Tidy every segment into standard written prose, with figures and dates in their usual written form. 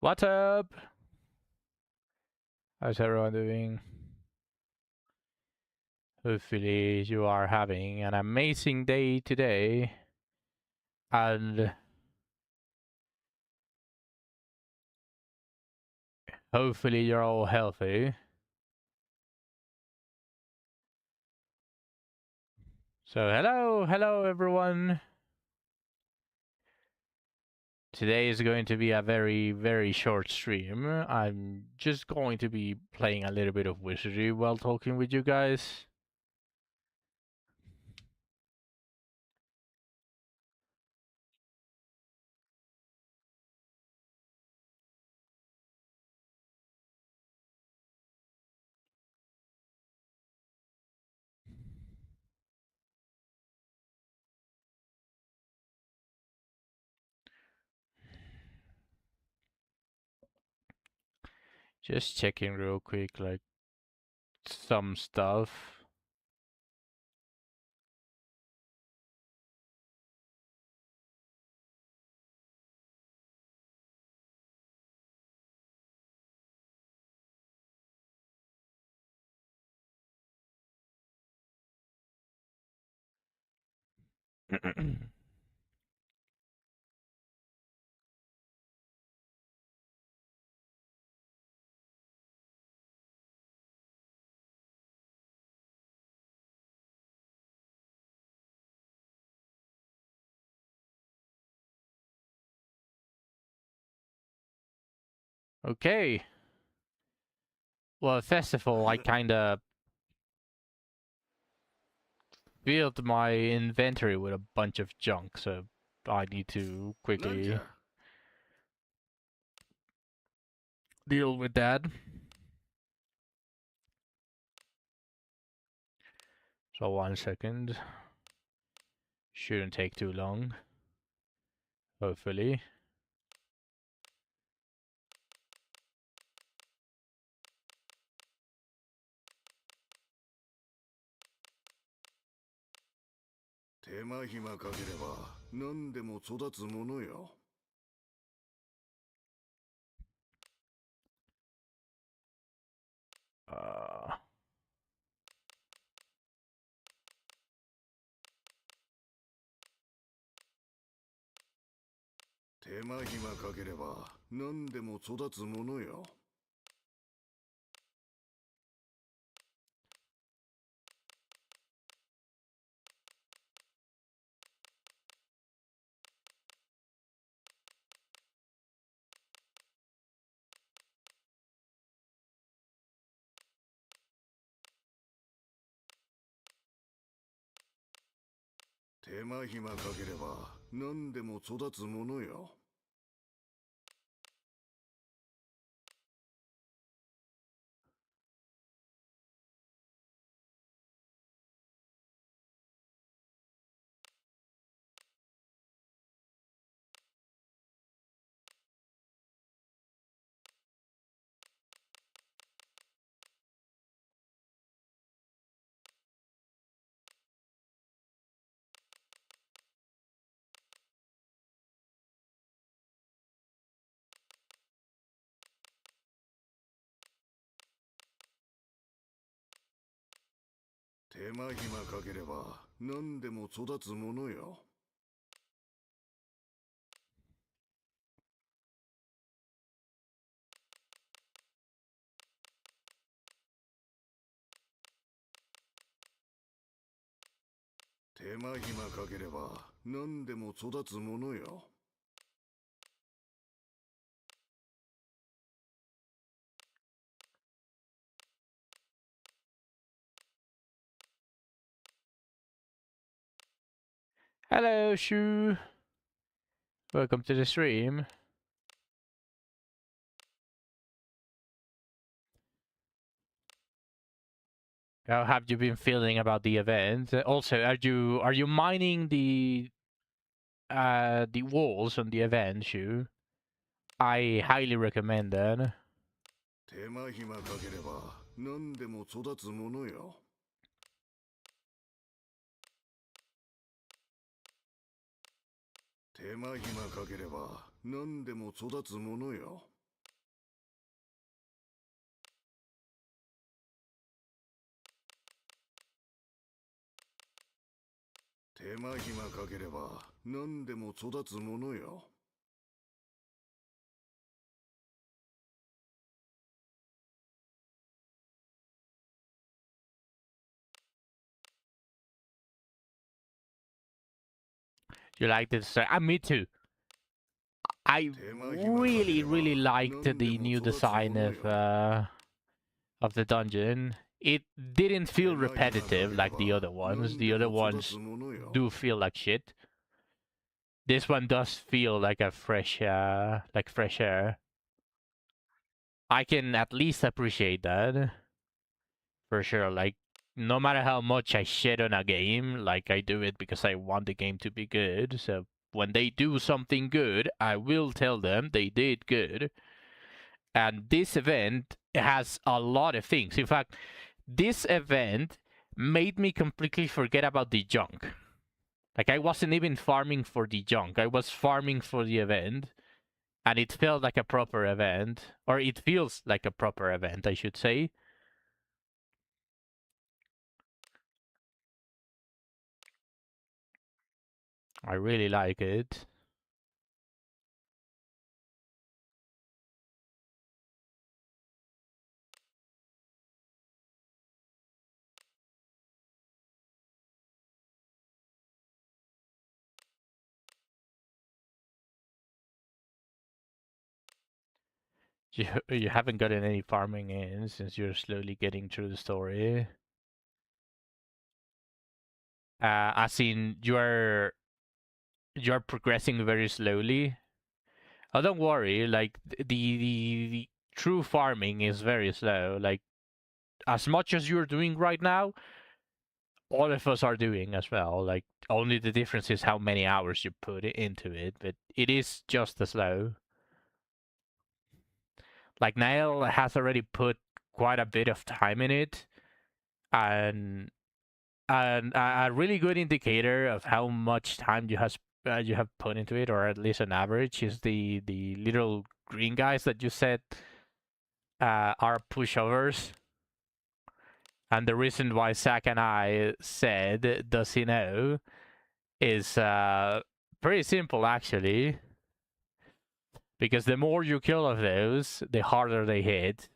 What's up? How's everyone doing? Hopefully you are having an amazing day today. And hopefully you're all healthy. So hello everyone. Today is going to be a very short stream. I'm just going to be playing a little bit of Wizardry while talking with you guys. Just checking real quick, like some stuff. Okay. Well, first of all, I kinda filled my inventory with a bunch of junk, so I need to quickly deal with that. So 1 second. Shouldn't take too long. Hopefully. Uh, 手間暇かければ何でも育つものよ。手間暇かければ何でも育つものよ。手間暇かければ何でも育つものよ。手間暇かければ何でも育つものよ。Hello, Shu. Welcome to the stream. How have you been feeling about the event? Also, are you mining the walls on the event, Shu? I highly recommend that. 手間暇かければ何でも育つものよ。手間暇かければ何でも育つものよ。手間暇かければ何でも育つものよ。You like this? Me too. I really liked the new design of the dungeon. It didn't feel repetitive like the other ones. The other ones do feel like shit. This one does feel like a fresh air. I can at least appreciate that for sure. Like, no matter how much I shit on a game, like I do it because I want the game to be good. So when they do something good, I will tell them they did good. And this event has a lot of things. In fact, this event made me completely forget about the junk. Like, I wasn't even farming for the junk. I was farming for the event. And it felt like a proper event. Or it feels like a proper event, I should say. I really like it. You haven't gotten any farming in since you're slowly getting through the story. As in you're progressing very slowly. Oh, don't worry. Like the true farming is very slow. Like as much as you're doing right now, all of us are doing as well. Like only the difference is how many hours you put into it, but it is just as slow. Like Niall has already put quite a bit of time in it, and a really good indicator of how much time you have put into it, or at least an average, is the little green guys that you said are pushovers. And the reason why Zach and I said, does he know, is pretty simple actually. Because the more you kill of those, the harder they hit.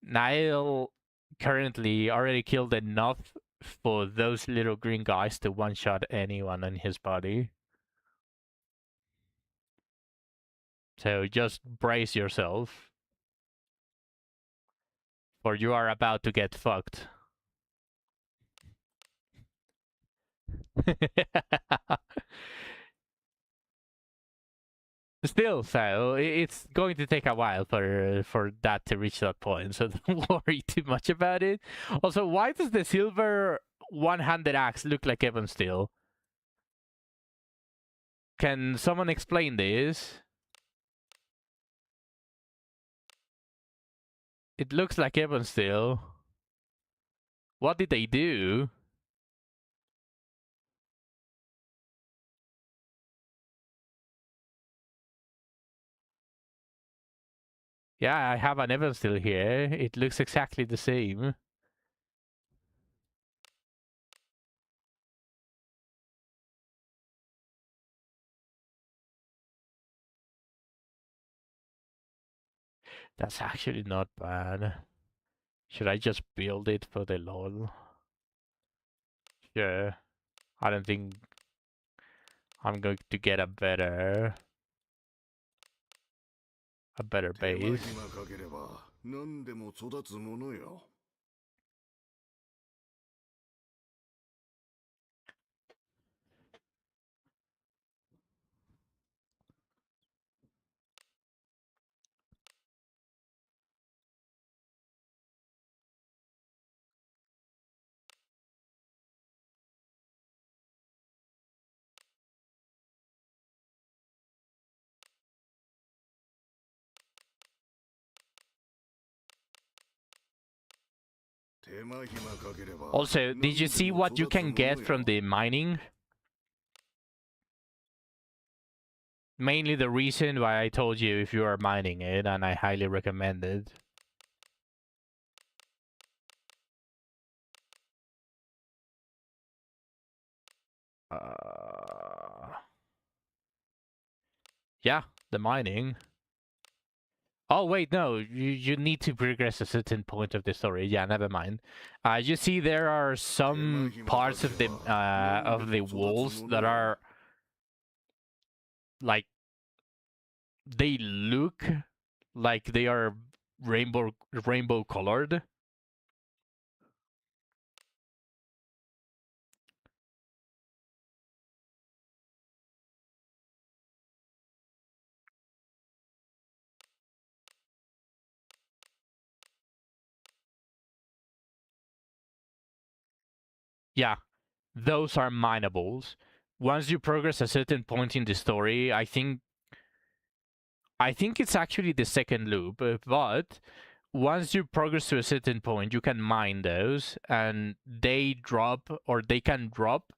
Niall currently already killed enough for those little green guys to one-shot anyone in his body. So just brace yourself, or you are about to get fucked. Still, so it's going to take a while for that to reach that point, so don't worry too much about it. Also, why does the silver one-handed axe look like Evan Steel? Can someone explain this? It looks like Evan Steel. What did they do? Yeah, I have an Evan Steel here. It looks exactly the same. That's actually not bad. Should I just build it for the lol? Sure. I don't think I'm going to get a better base. Also, did you see what you can get from the mining? mainly the reason why I told you if you are mining it, and I highly recommend it. Yeah, the mining. Oh wait, no, you need to progress a certain point of the story. Yeah, never mind. You see, there are some parts of the walls that are like they look like they are rainbow colored. Yeah, those are minables. Once you progress a certain point in the story, I think it's actually the second loop, but once you progress to a certain point, you can mine those, and they can drop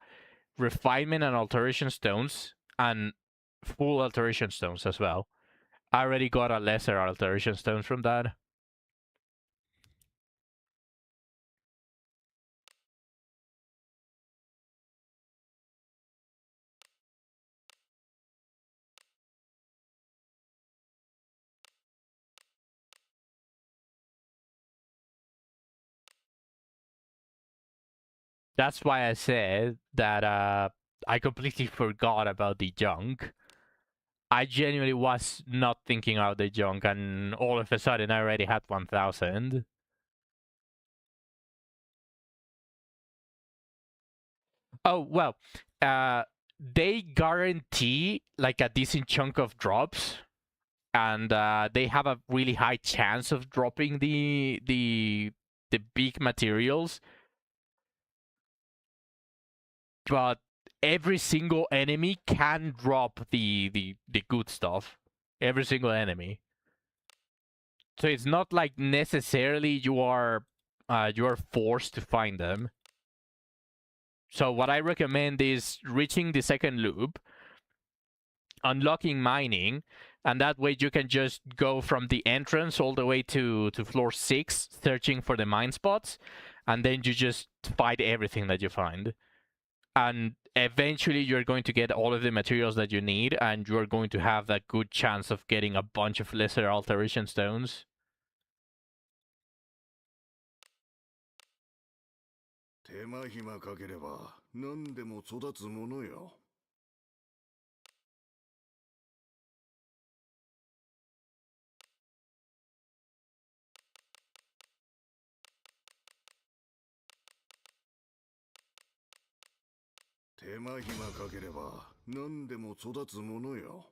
refinement and alteration stones and full alteration stones as well. I already got a lesser alteration stone from that. That's why I said that I completely forgot about the junk. I genuinely was not thinking about the junk, and all of a sudden I already had 1000. Oh, well, they guarantee like a decent chunk of drops, and they have a really high chance of dropping the big materials. But every single enemy can drop the good stuff. Every single enemy. So it's not like necessarily you are forced to find them. So what I recommend is reaching the second loop, unlocking mining, and that way you can just go from the entrance all the way to floor 6, searching for the mine spots, and then you just fight everything that you find. And eventually you're going to get all of the materials that you need, and you're going to have that good chance of getting a bunch of lesser alteration stones. 手間暇かければ何でも育つものよ。手間暇かければ何でも育つものよ。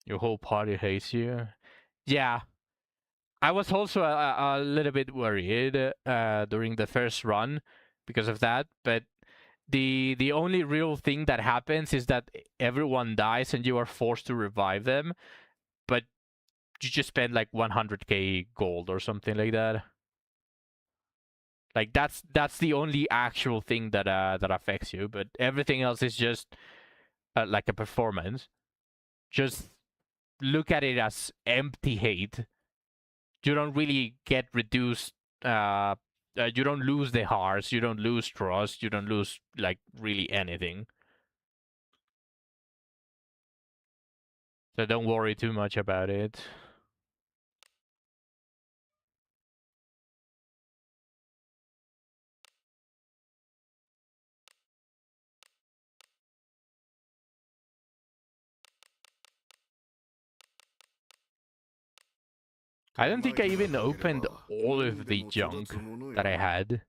Your whole party hates you. Yeah, I was also a little bit worried during the first run because of that, but the only real thing that happens is that everyone dies and you are forced to revive them, but you just spend like 100k gold or something like that. Like that's the only actual thing that that affects you, but everything else is just like a performance. Just look at it as empty hate. You don't really get reduced. You don't lose the hearts. You don't lose trust. You don't lose like really anything. So don't worry too much about it. I don't think I even opened all of the junk that I had.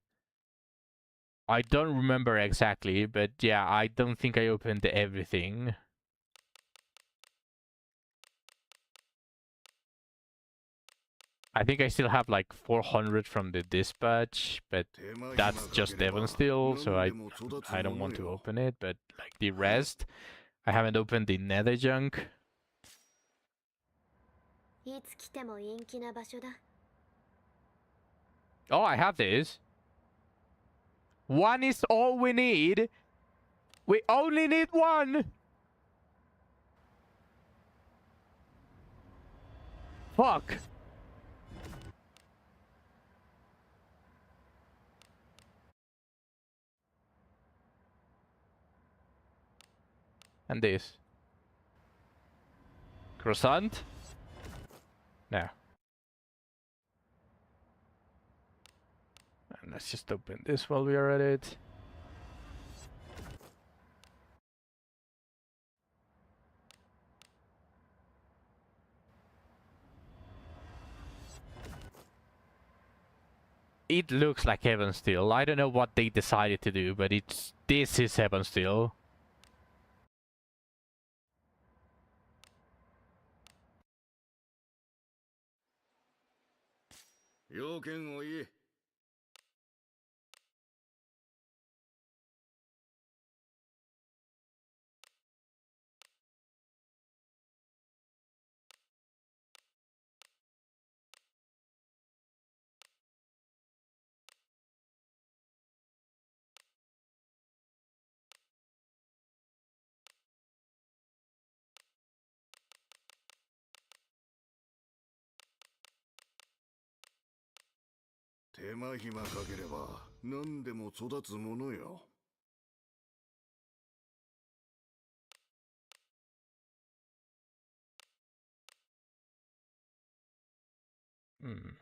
I don't remember exactly, but yeah, I don't think I opened everything. I think I still have like 400 from the dispatch, but that's just Devon still, so I don't want to open it. But like the rest, I haven't opened the nether junk. いつ来ても陰気な場所だ。 Oh, I have this. One is all we need. We only need one. Fuck. And this. Croissant? No. And let's just open this while we are at it. It looks like Heaven Steel. I don't know what they decided to do, but this is Heaven Steel.手間暇かければ何でも育つものよ。Hmm.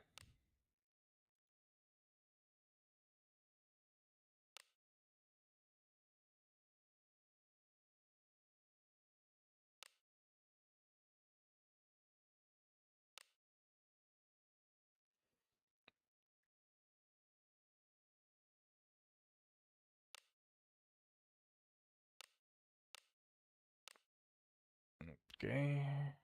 Okay.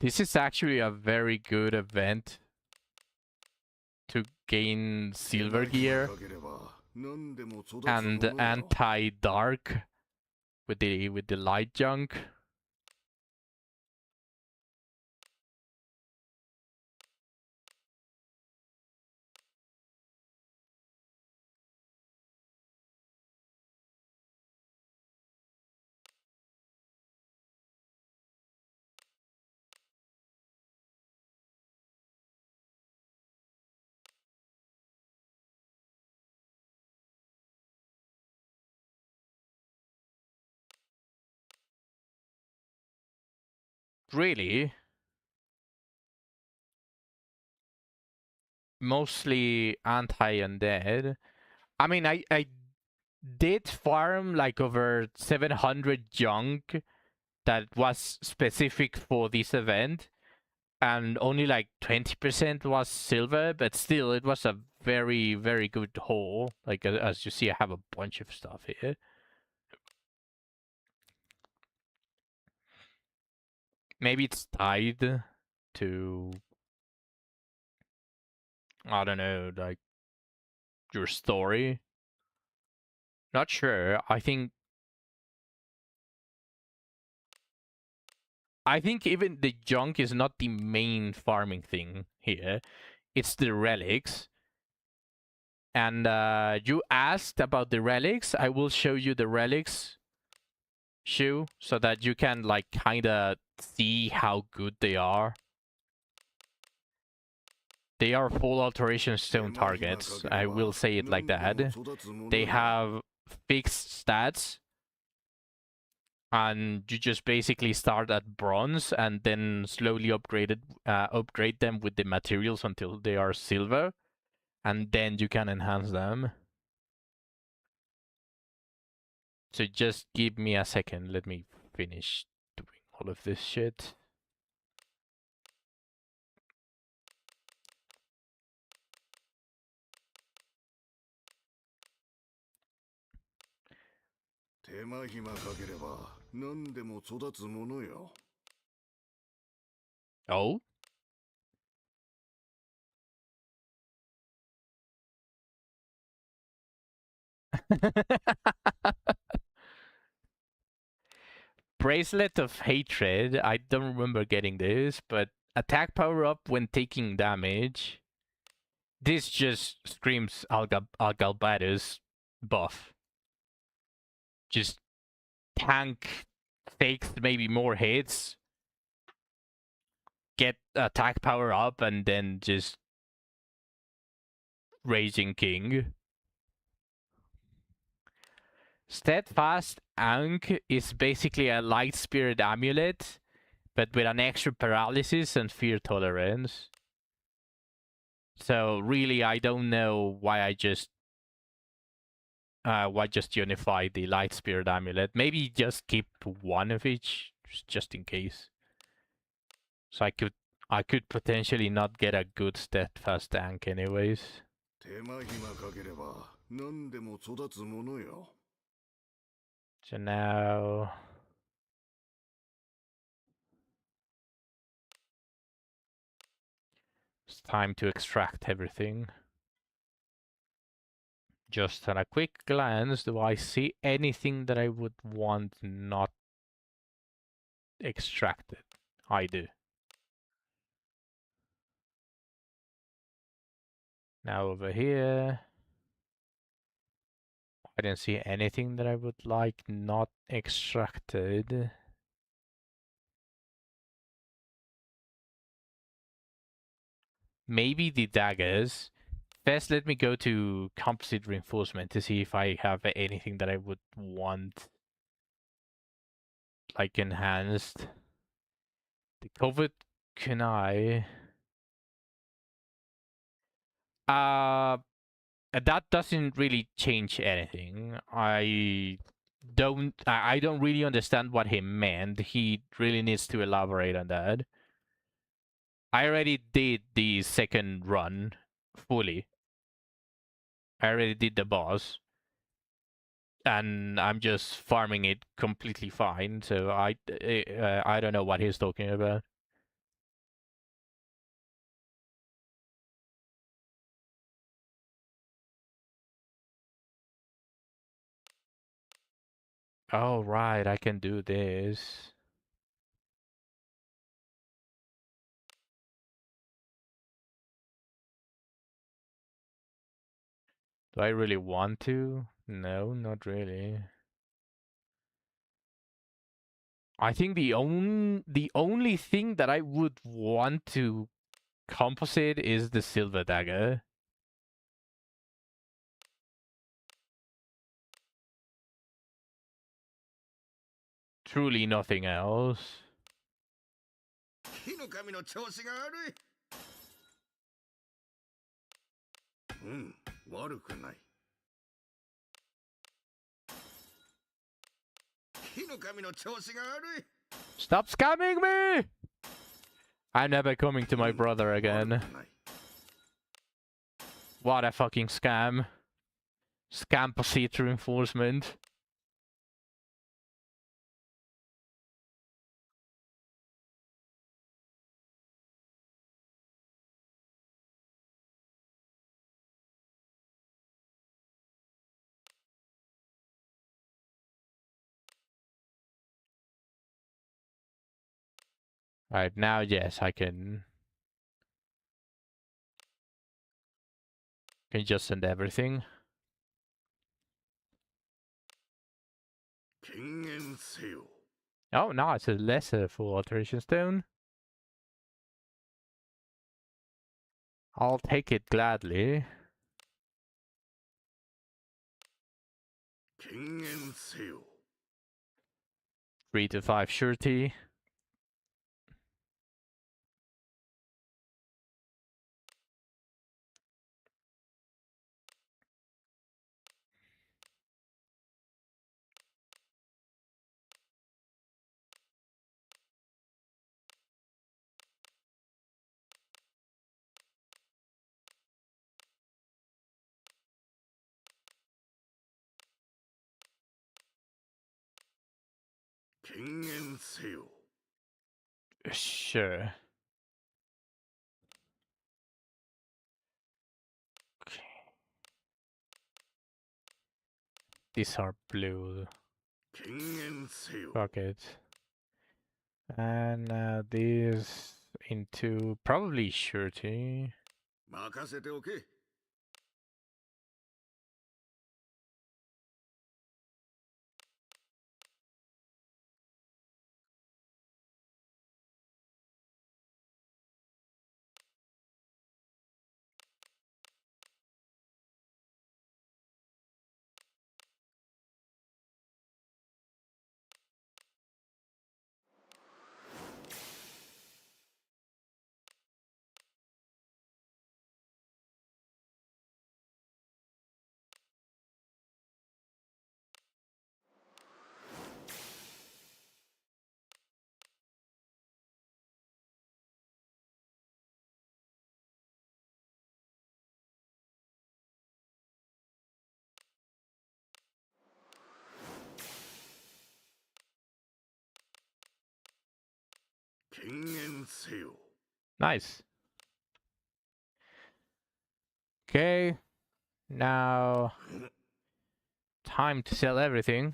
This is actually a very good event to gain silver gear and anti-dark with the light junk. Really? Mostly anti-undead. I mean, I did farm like over 700 junk that was specific for this event, and only like 20% was silver, but still it was a very, very good haul. Like as you see, I have a bunch of stuff here. Maybe it's tied to, I don't know, like your story. Not sure. I think even the junk is not the main farming thing here. It's the relics. And you asked about the relics. I will show you the relics shoe so that you can like kind of see how good they are. They are full alteration stone targets. I will say it like that. They have fixed stats. And you just basically start at bronze and then slowly upgrade them with the materials until they are silver. And then you can enhance them. So just give me a second. Let me finish doing all of this shit. 手間暇かければ何でも育つものよ。 Oh? Bracelet of Hatred. I don't remember getting this, but attack power up when taking damage. This just screams Algalbatus buff. Just tank, takes maybe more hits, get attack power up, and then just Raging King. Steadfast Ankh is basically a light spirit amulet, but with an extra paralysis and fear tolerance. So really, I don't know why just unify the light spirit amulet. Maybe just keep one of each, just in case. So I could potentially not get a good steadfast tank anyways. 手間暇かければ何でも育つものよ。 So now it's time to extract everything. Just at a quick glance, do I see anything that I would want not extracted? I do. Now over here, I don't see anything that I would like not extracted. Maybe the daggers. First, let me go to composite reinforcement to see if I have anything that I would want, like enhanced. The covert kunai. That doesn't really change anything. I don't really understand what he meant. He really needs to elaborate on that. I already did the second run fully. I already did the boss. And I'm just farming it completely fine, so I don't know what he's talking about. Oh, right, I can do this. Do I really want to? No, not really. I think the only thing that I would want to composite is the silver dagger. Truly nothing else. 火の神の調子が悪い。うん、悪くない。火の神の調子が悪い。 Stop scamming me! I'm never coming to my brother again. What a fucking scam. Scamposite reinforcement. Right, now yes, I can just send everything. 権限せよ。 Oh, no, it's a lesser full alteration stone. I'll take it gladly. 権限せよ。 3 to 5 surety. 権限せよ。 Sure. Okay. These are blue. 権限せよ。 Fuck it. And these into probably surety. 任せておけ。 権限せよ。 Nice. Okay. Now, time to sell everything.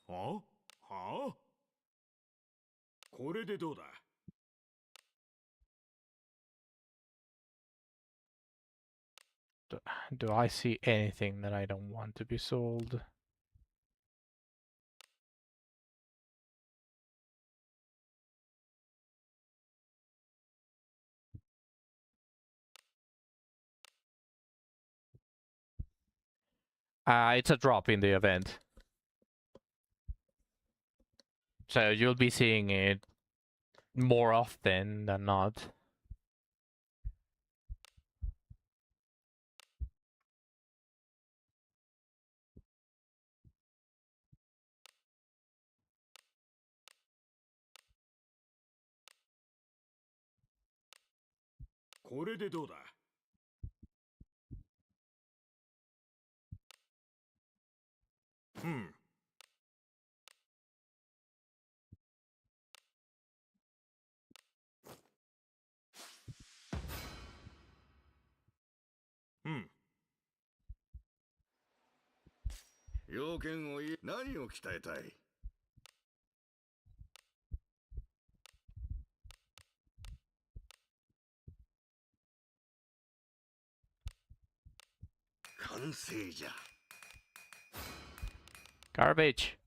ははこれでどうだ。 Do I see anything that I don't want to be sold? It's a drop in the event. So you'll be seeing it more often than not.「これでどうだ。 要件を言い、何を鍛えたい。 完成じゃ。 Garbage.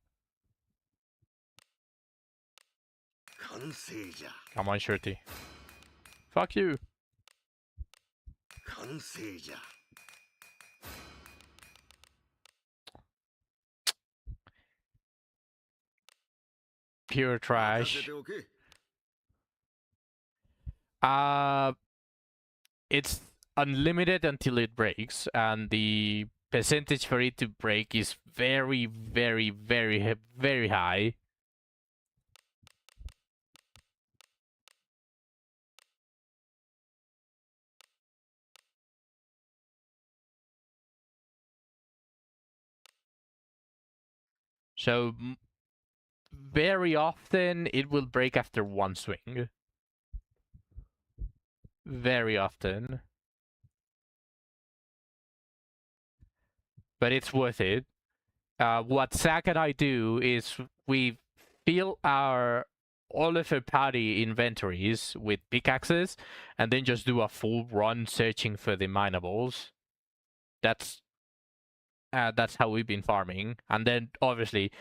完成じゃ。 Come on, Shirty. Fuck you. 完成じゃ。 Pure 任せ trash. ておけ。 It's unlimited until it breaks, and the percentage for it to break is very, very, very, very high. So very often it will break after one swing. Very often. But it's worth it. What Zach and I do is we fill all of our party inventories with pickaxes and then just do a full run searching for the minables. That's how we've been farming. And then obviously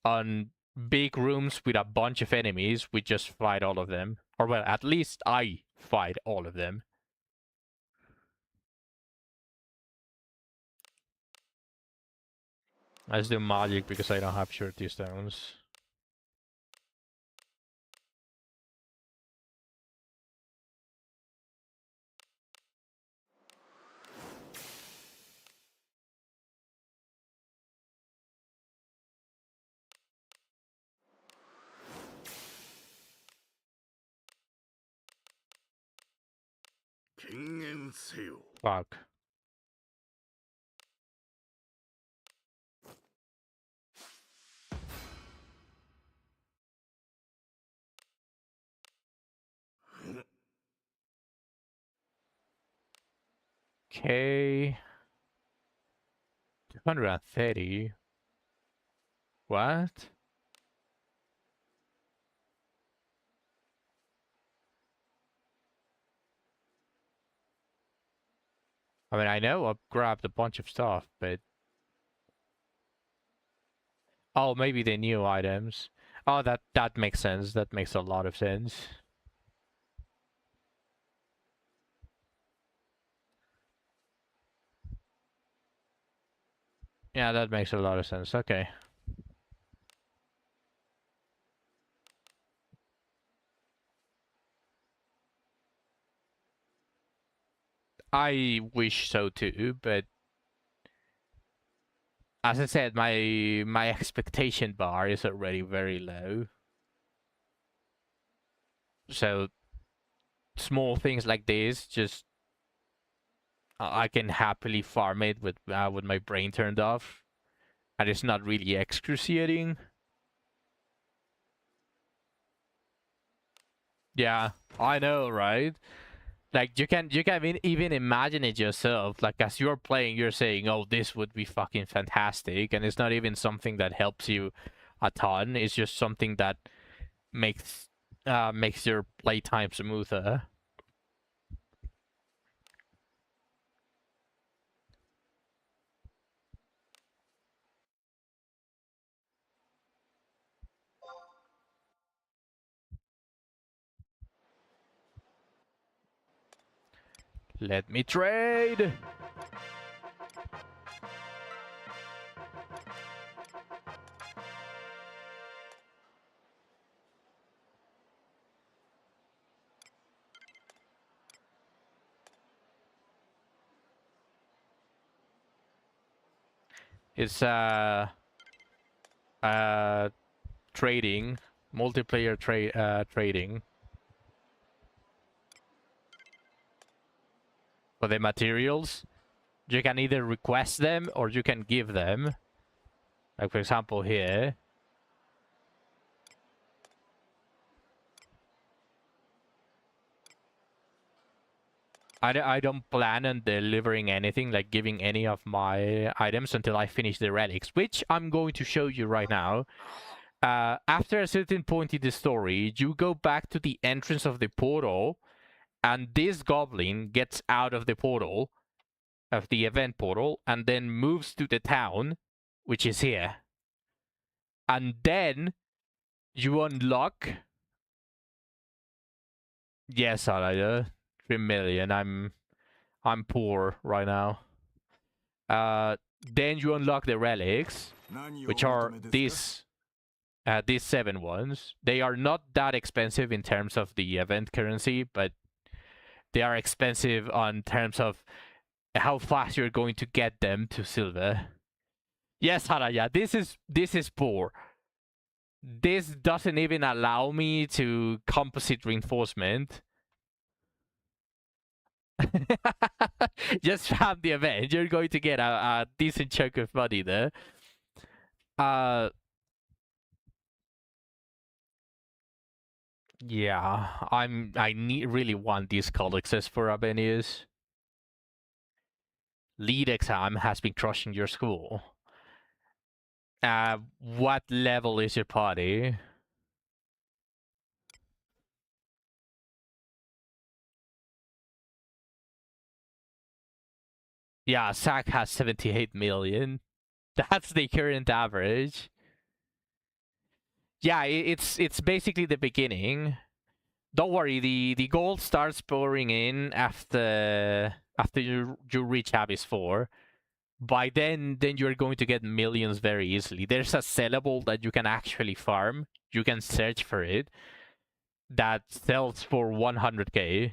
on big rooms with a bunch of enemies, we just fight all of them. Or well, at least I fight all of them. Let's do magic because I don't have shorty stones. Fuck. Okay. 230. What? I mean, I know I've grabbed a bunch of stuff, but... Oh, maybe the new items. Oh, that makes sense. That makes a lot of sense. Yeah, that makes a lot of sense. Okay. I wish so too, but as I said, my expectation bar is already very low. So small things like this, just I can happily farm it with my brain turned off, and it's not really excruciating. Yeah, I know, right? Like you can even imagine it yourself. Like as you're playing, you're saying, "Oh, this would be fucking fantastic," and it's not even something that helps you a ton. It's just something that makes makes your playtime smoother. Let me trade. It's trading, multiplayer trading for the materials. You can either request them or you can give them. Like for example here. I don't plan on delivering anything, like giving any of my items until I finish the relics, which I'm going to show you right now. After a certain point in the story, you go back to the entrance of the portal, and this goblin gets out of the portal, of the event portal, and then moves to the town, which is here. And then you unlock... Yes, Alaya, 3 million. I'm poor right now. Then you unlock the relics, which are these 7 ones. They are not that expensive in terms of the event currency, but they are expensive on terms of how fast you're going to get them to silver. Yes, Haraya, this is poor. This doesn't even allow me to composite reinforcement. Just from the event, you're going to get a decent chunk of money there. Yeah, I really want these codexes for Abenius. Lead exam has been crushing your school. What level is your party? Yeah, SAC has 78 million. That's the current average. Yeah, it's basically the beginning. Don't worry, the gold starts pouring in after you reach Abyss 4. By then you're going to get millions very easily. There's a sellable that you can actually farm. You can search for it. That sells for 100k.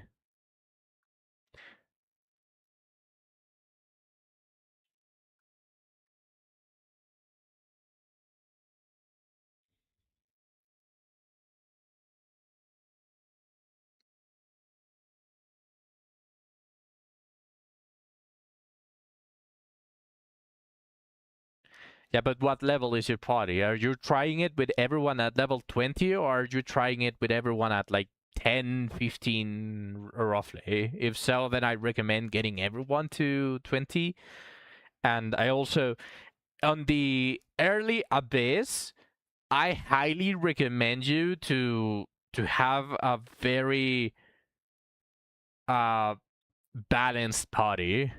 Yeah, but what level is your party? Are you trying it with everyone at level 20, or are you trying it with everyone at like 10, 15 roughly. If so, then I recommend getting everyone to 20. And I also, on the early Abyss, I highly recommend you to have a very balanced party.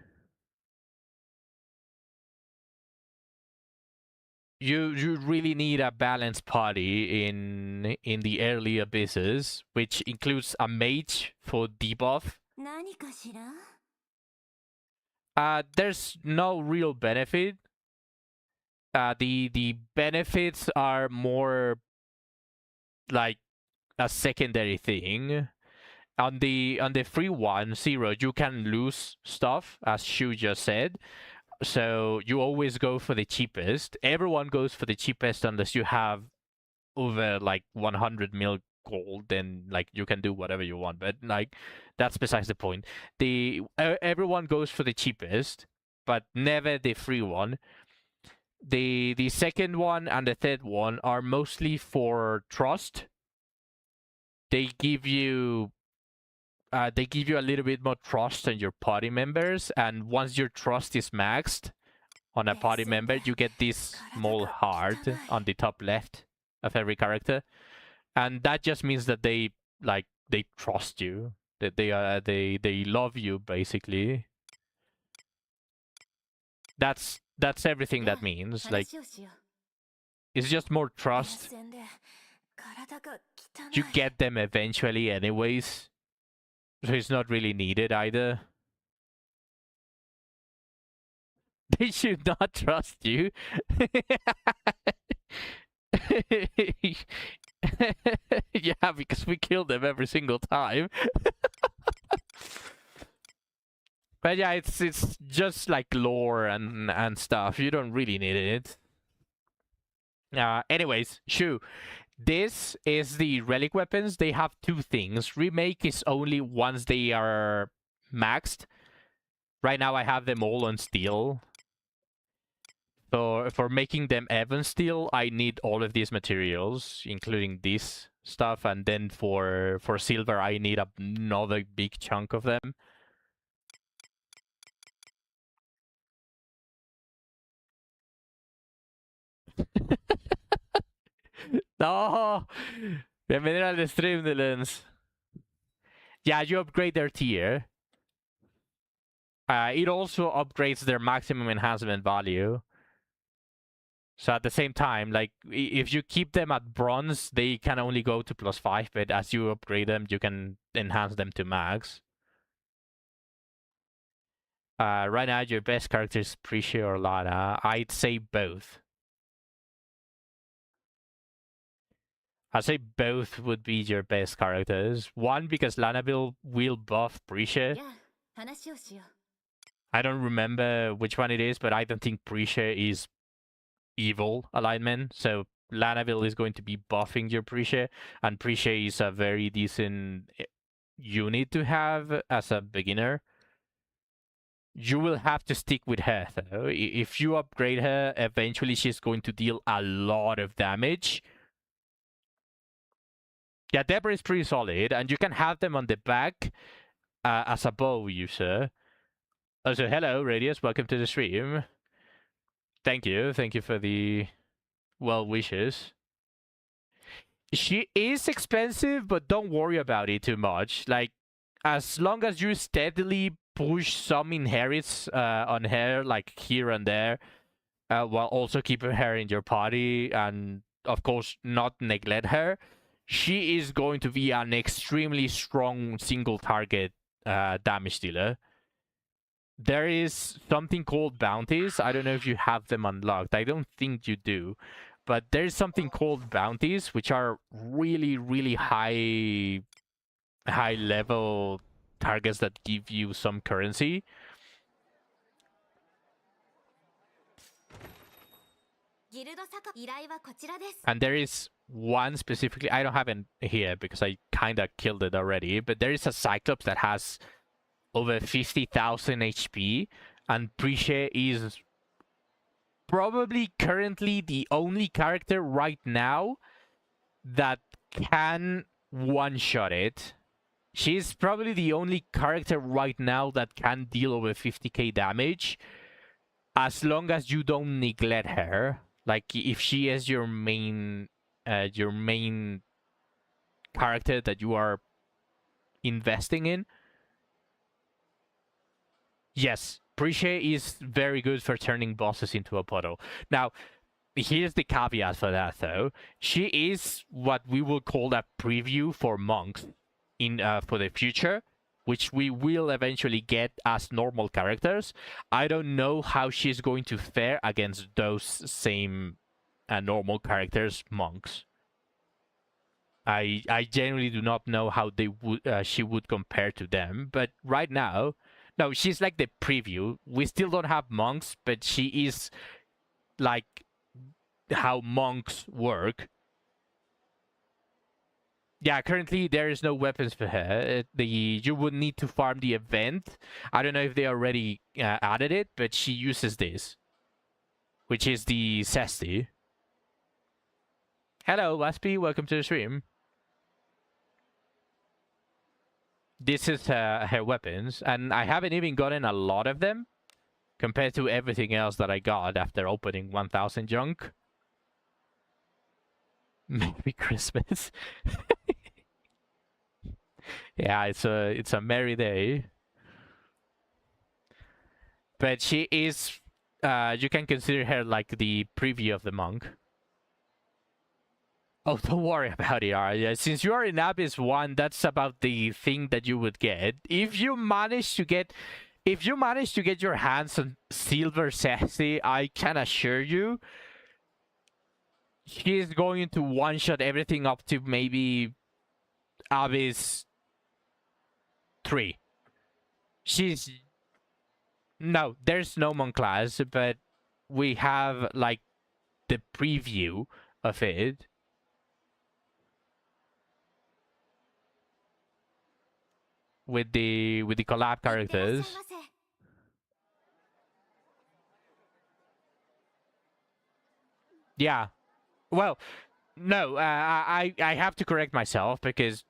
You really need a balanced party in the early Abysses, which includes a mage for debuff. 何かしら There's no real benefit. The benefits are more like a secondary thing. On the free one, Zero, you can lose stuff, as Shu just said. So you always go for the cheapest. Everyone goes for the cheapest unless you have over like 100 mil gold, then like you can do whatever you want. But like that's besides the point. Everyone goes for the cheapest, but never the free one. The second one and the third one are mostly for trust. They give you a little bit more trust on your party members, and once your trust is maxed on a party member, you get this small heart on the top left of every character, and that just means that they trust you, that they love you basically. That's everything that means. Like, 話をしよう it's just more 冷 trust. 戦で体が汚 You い get them eventually anyways, so it's not really needed either. They should not trust you. Yeah, because we kill them every single time. But yeah, it's just like lore and stuff. You don't really need it. Anyways, Shu, this is the relic weapons. They have two things. Remake is only once they are maxed. Right now I have them all on steel. So for making them even steel, I need all of these materials, including this stuff, and then for silver I need another big chunk of them. No! Bienvenido al stream, Dylans. Yeah, you upgrade their tier. It also upgrades their maximum enhancement value. So at the same time, like, if you keep them at bronze, they can only go to +5, but as you upgrade them, you can enhance them to max. Right now, your best character is Prisha or Lana. I'd say both. I'd say both would be your best characters. One, because Lana will buff Prisha. やあ話をしよう I don't remember which one it is, but I don't think Prisha is evil alignment. So Lanaville is going to be buffing your Prisha, and Prisha is a very decent unit to have as a beginner. You will have to stick with her though. If you upgrade her, eventually she's going to deal a lot of damage. Yeah, Deborah is pretty solid, and you can have them on the back as a bow user. Also, hello, Radius, welcome to the stream. Thank you for the well wishes. She is expensive, but don't worry about it too much. Like, as long as you steadily push some inherits on her, like here and there, while also keeping her in your party, and of course not neglect her, she is going to be an extremely strong single target damage dealer. There is something called bounties. I don't know if you have them unlocked. I don't think you do. But there's something called bounties, which are really, really high level targets that give you some currency. And there is one specifically, I don't have it here because I kind of killed it already, but there is a Cyclops that has over 50,000 HP, and Prisha is probably currently the only character right now that can one-shot it. She's probably the only character right now that can deal over 50k damage, as long as you don't neglect her. Like if she is your main character that you are investing in. Yes, Prishe is very good for turning bosses into a puddle. Now, here's the caveat for that though. She is what we will call a preview for monks in for the future, which we will eventually get as normal characters. I don't know how she's going to fare against those same normal characters, monks. I genuinely do not know how they would she would compare to them, but right now, no, she's like the preview. We still don't have monks, but she is like how monks work. Yeah, currently there is no weapons for her. You would need to farm the event. I don't know if they already added it, but she uses this, which is the Cesti. Hello, Waspy. Welcome to the stream. This is her weapons, and I haven't even gotten a lot of them compared to everything else that I got after opening 1000 junk. Merry Christmas. Yeah, it's a merry day. But she is you can consider her like the preview of the monk. Oh, don't worry about it, Arya. Since you are in Abyss 1, that's about the thing that you would get. If you manage to get your hands on Silver Cesti, I can assure you she's going to one-shot everything up to maybe Abyss 3. No, there's no monk class, but we have like the preview of it. With the collab characters. Yeah. Well, no, I have to correct myself because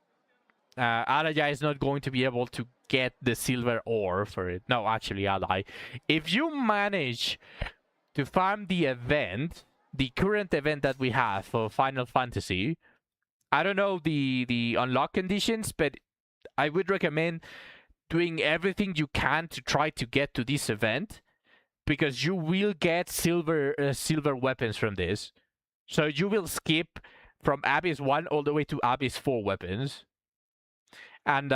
Araya is not going to be able to get the silver ore for it. No, actually, I lie. If you manage to farm the event, the current event that we have for Final Fantasy, I don't know the unlock conditions, but I would recommend doing everything you can to try to get to this event, because you will get silver weapons from this. So you will skip from Abyss 1 all the way to Abyss 4 weapons. And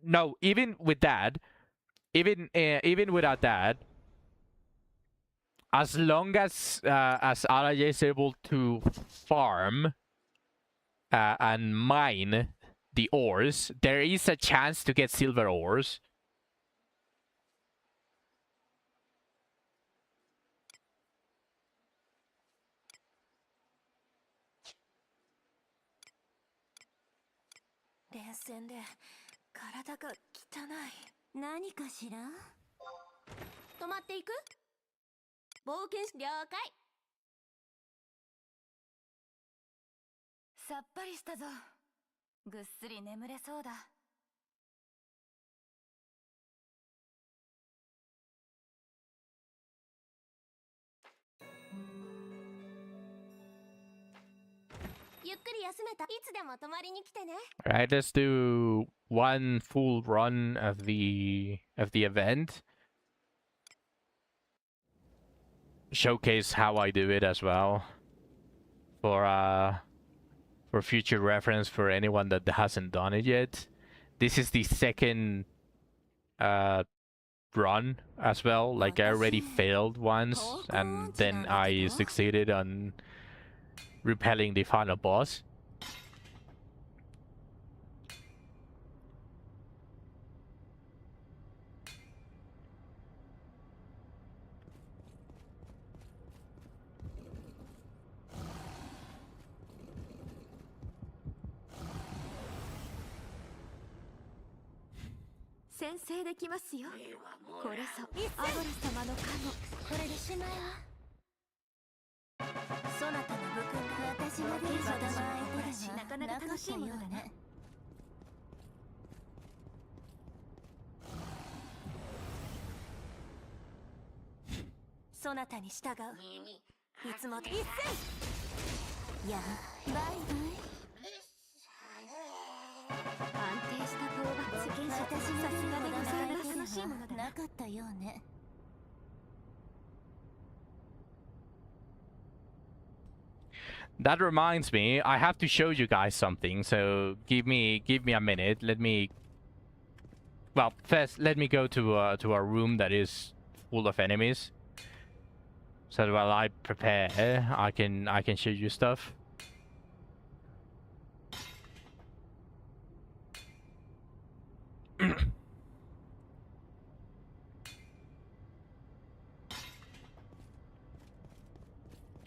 no, even with that, even without that, as long as Araya is able to farm and mine the ores, there is a chance to get silver ores. Alright, let's do one full run of the event. Showcase how I do it as well. For future reference for anyone that hasn't done it yet. This is the second run as well. Like I already failed once and then I succeeded on repelling the final boss. そなたに従う。いつも一斉やバイバイ。安定した棒がつけ私のさすがでございます。楽しいものなかったようね。That reminds me, I have to show you guys something. So give me a minute. Let me. Well, first let me go to our room that is full of enemies. So that while I prepare, I can show you stuff.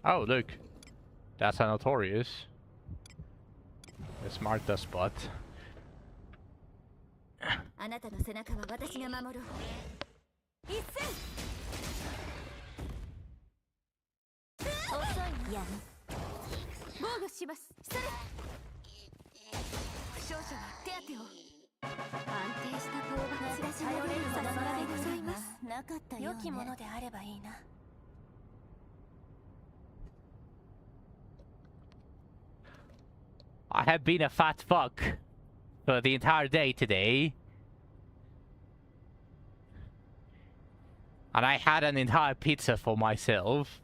Oh, look. That's a Notorious. Let's mark the spot. あなたの背中は私が守る。一斉遅いやん。防御します。それ負傷者は手当てを。安定した棒が私が頼れるものでございます。なかったようね。良きものであればいいな。I have been a fat fuck for the entire day today. And I had an entire pizza for myself.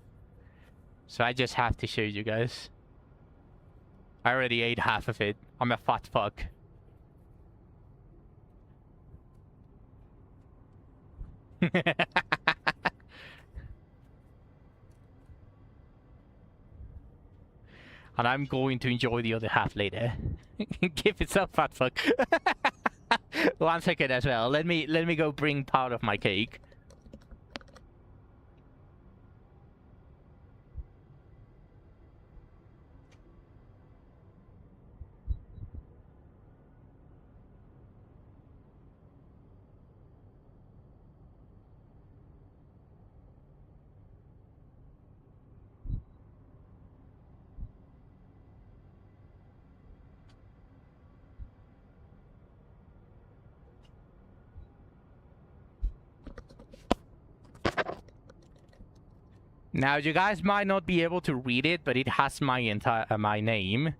So I just have to show you guys. I already ate half of it. I'm a fat fuck. And I'm going to enjoy the other half later. Give it some fat fuck. 1 second as well. Let me go bring part of my cake. Now you guys might not be able to read it, but it has my my name.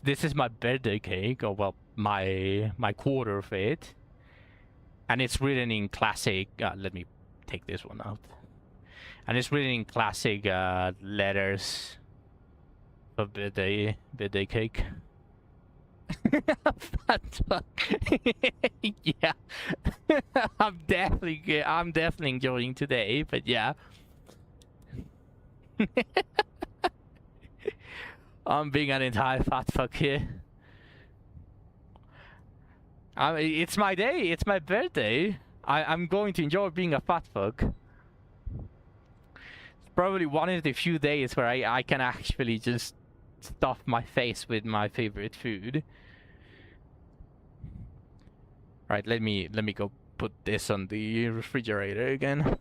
This is my birthday cake, or well, my quarter of it, and it's written in classic. Let me take this one out, and it's written in classic letters of birthday cake. Yeah, I'm definitely enjoying today, but yeah. I'm being an entire fat fuck here. It's my day. It's my birthday. I'm going to enjoy being a fat fuck. It's probably one of the few days where I can actually just stuff my face with my favorite food. Right, let me go put this on the refrigerator again.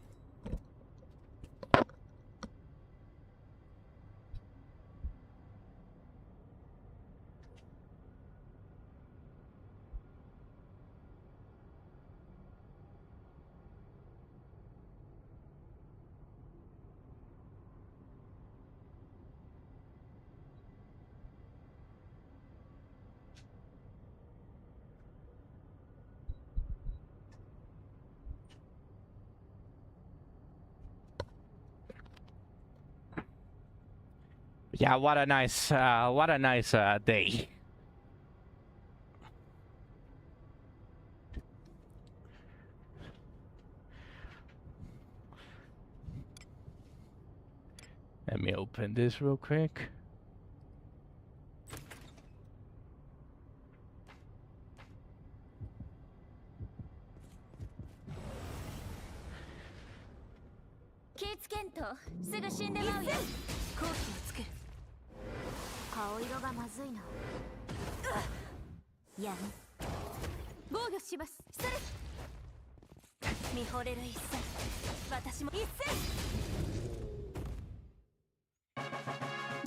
Yeah, what a nice day. Let me open this real quick.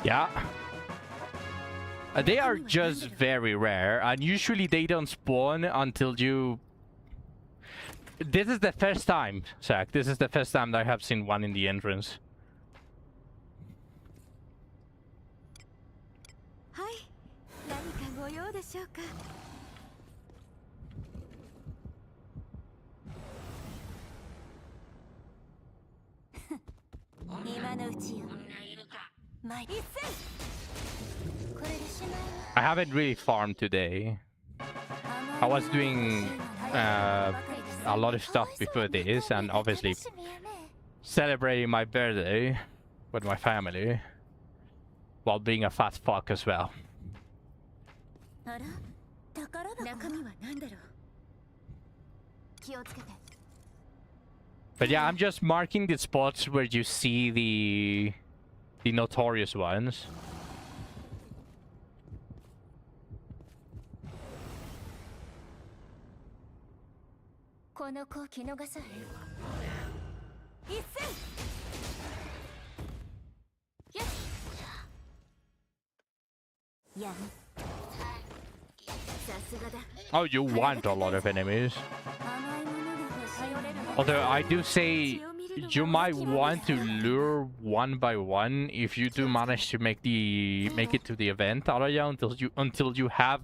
Yeah. They are just very rare, and usually they don't spawn until you This is the first time, Zach. This is the first time that I have seen one in the entrance. はい、何かご用でしょうか。今のうちよ。前一戦。これでしまい。 I haven't really farmed today. I was doing a lot of stuff before this, and obviously celebrating my birthday with my family while being a fat fuck as well. あら、宝箱。中身は何だろう。気をつけて。 But yeah, I'm just marking the spots where you see the notorious ones. この子を見逃さへん。一戦。よし。やん。さすがだ。 Oh, you want a lot of enemies. 甘いものが欲しい。 Although I do say you might want to lure one by one if you do manage to make it to the event, Araya, until you have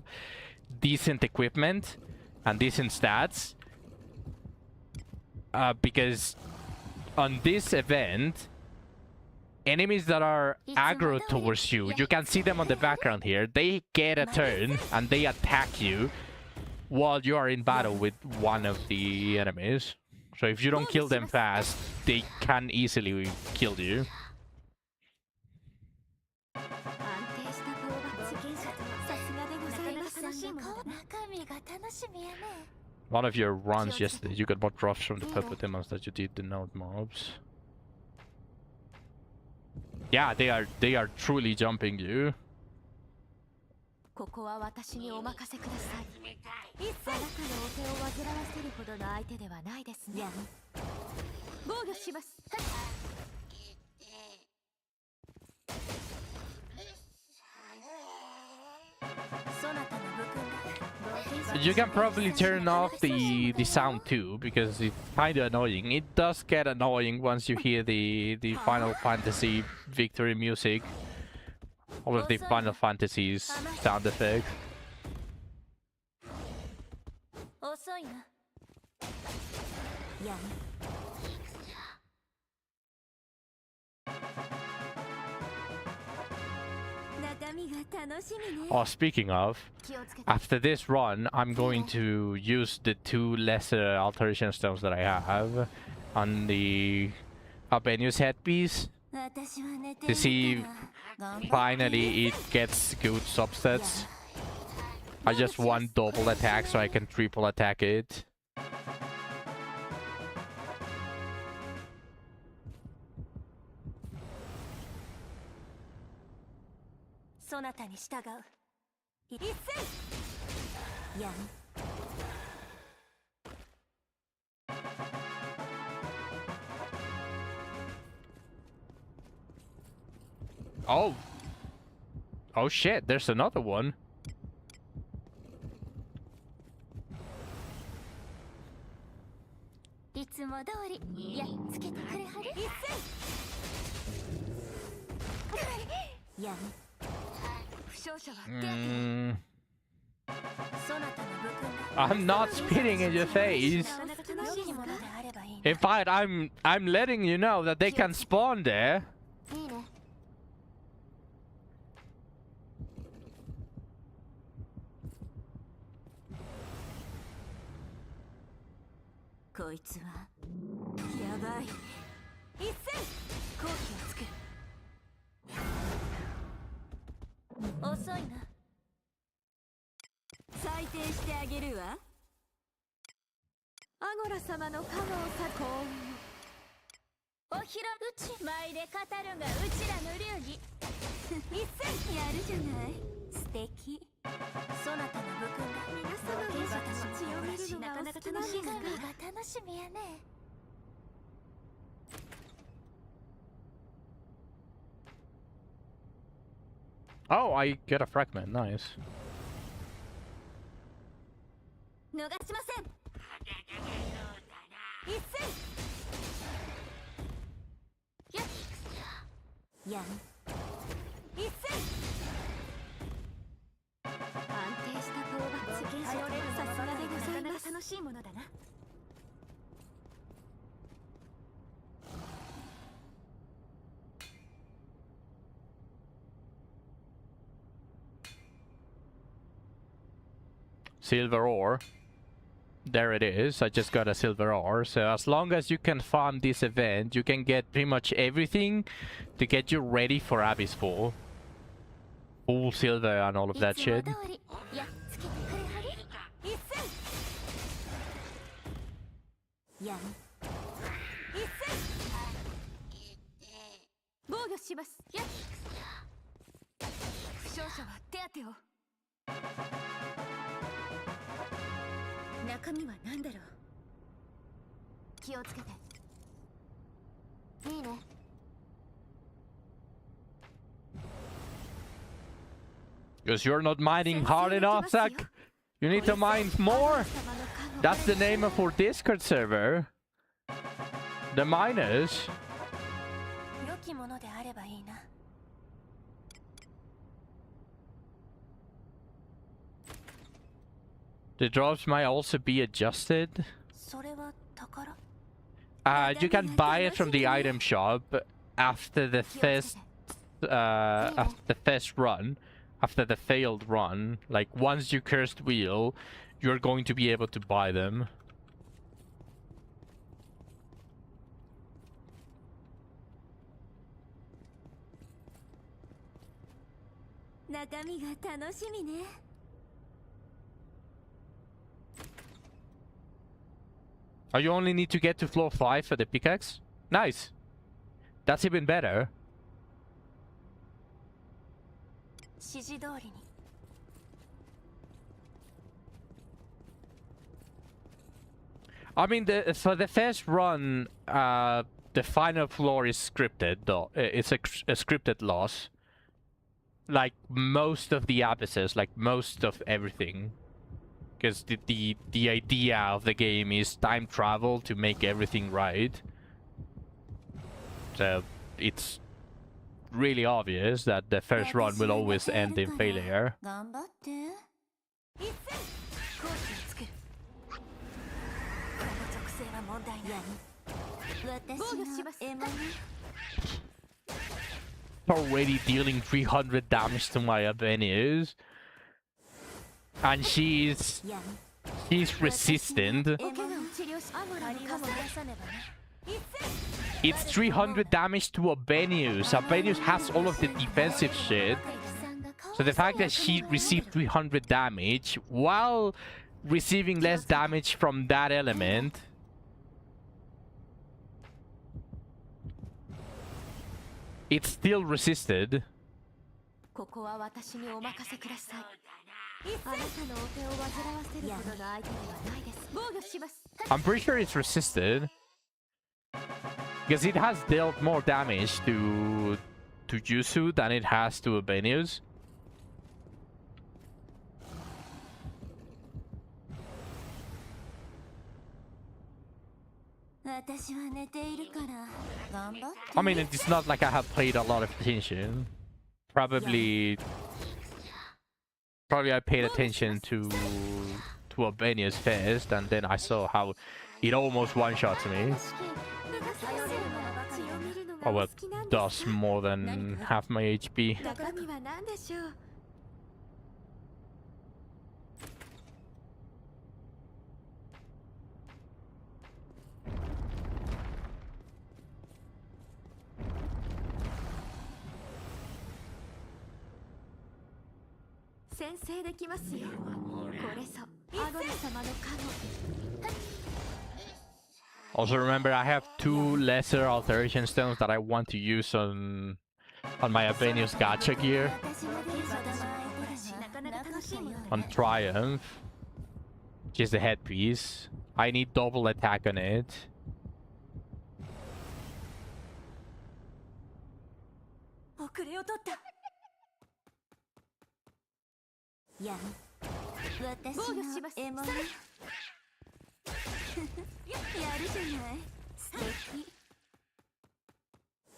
decent equipment and decent stats. Because on this event, enemies that are aggro towards you, you can see them on the background here, they get a turn and they attack you while you are in battle with one of the enemies. So if you don't kill them fast, they can easily kill you. 安定した討伐。さすがでございます。中身が楽しみやね。 One of your runs yesterday, you got more drops from the purple demons that you did the node mobs. Yeah, they are truly jumping you. ここは私にお任せください。あなたのお手を煩わせるほどの相手ではないですね。防御します。そなたの武君だ。 You can probably turn off the sound too, because it's kind of annoying. It does get annoying once you hear the Final Fantasy victory music. All of the Final Fantasy's sound effects. 遅いな。やん。 Oh, speaking of, after this run, I'm going to use the 2 lesser alteration stones that I have on the Albanius headpiece to see finally it gets good substats. I just want double attack so I can triple attack it. そなたに従う。一戦。やん。 Oh. Oh shit, there's another one. いつも通りやっつけてくれはる。一戦。やん。 I'm not spitting in your face. In fact, I'm letting you know that they can spawn there. いいね。こいつはやばい。一戦。好機をつく。 遅いな。採点してあげるわ。アゴラ様の加納さ幸運。おひろうち前で語るがうちらの流儀。一戦やるじゃない。素敵。そなたの武君だ。皆様の私を見るのがなかなか楽しみが楽しみやね。 Oh, I get a fragment. Nice. 逃しません。一戦やん一戦安定した討伐頼れるさすがでございます。なかなか楽しいものだな。Silver ore. There it is. I just got a silver ore. So as long as you can farm this event, you can get pretty much everything to get you ready for Abyss Fall. Full silver and all of that shit. いつも通りやっつけてくれはり一戦やん一戦防御しますやっ負傷者は手当てを中身は何だろう気をつけていいね Because you're not mining hard enough, Zach. You need to mine more. That's the name of our Discord server. The miners. 良きものであればいいな The drops might also be adjusted. それは宝 You can buy it from the item shop after the first run, after the failed run. Like once you cursed wheel, you're going to be able to buy them. 中身が楽しみね Oh, you only need to get to floor 5 for the pickaxe? Nice. That's even better. 指示通りに I mean, for the first run, the final floor is scripted, though. It's a scripted loss. Like most of the abysses, like most of everything. Because the idea of the game is time travel to make everything right. So it's really obvious that the first run will always end in failure. 頑張って一戦コースを作るこの属性は問題ない私の獲物 Already dealing 300 damage to my Abenius. And she's resistant. お怪我を治療しアムラのカモ出さねばね一戦 It's 300 damage to Abenius. Abenius has all of the defensive shit. So the fact that she received 300 damage while receiving less damage from that element, it's still resisted. ここは私にお任せくださいあなたのお手を煩わせるほどの相手ではないです防御します I'm pretty sure it's resisted. Because it has dealt more damage to Yusu than it has to Abenius. 私は寝ているから頑張って I mean, it's not like I have paid a lot of attention. Probably I paid attention to Abenius first, and then I saw how it almost one-shots me. Oh well, does more than half my HP. 中身は何でしょう 先制できますよこれぞアゴリ様のカモ Also remember, I have 2 lesser alteration stones that I want to use on my Abenius gacha gear. 私も電車だなかなか楽しいもの On Triumph, which is the headpiece. I need double attack on it. 遅れを取ったやん私の獲物やるじゃない素敵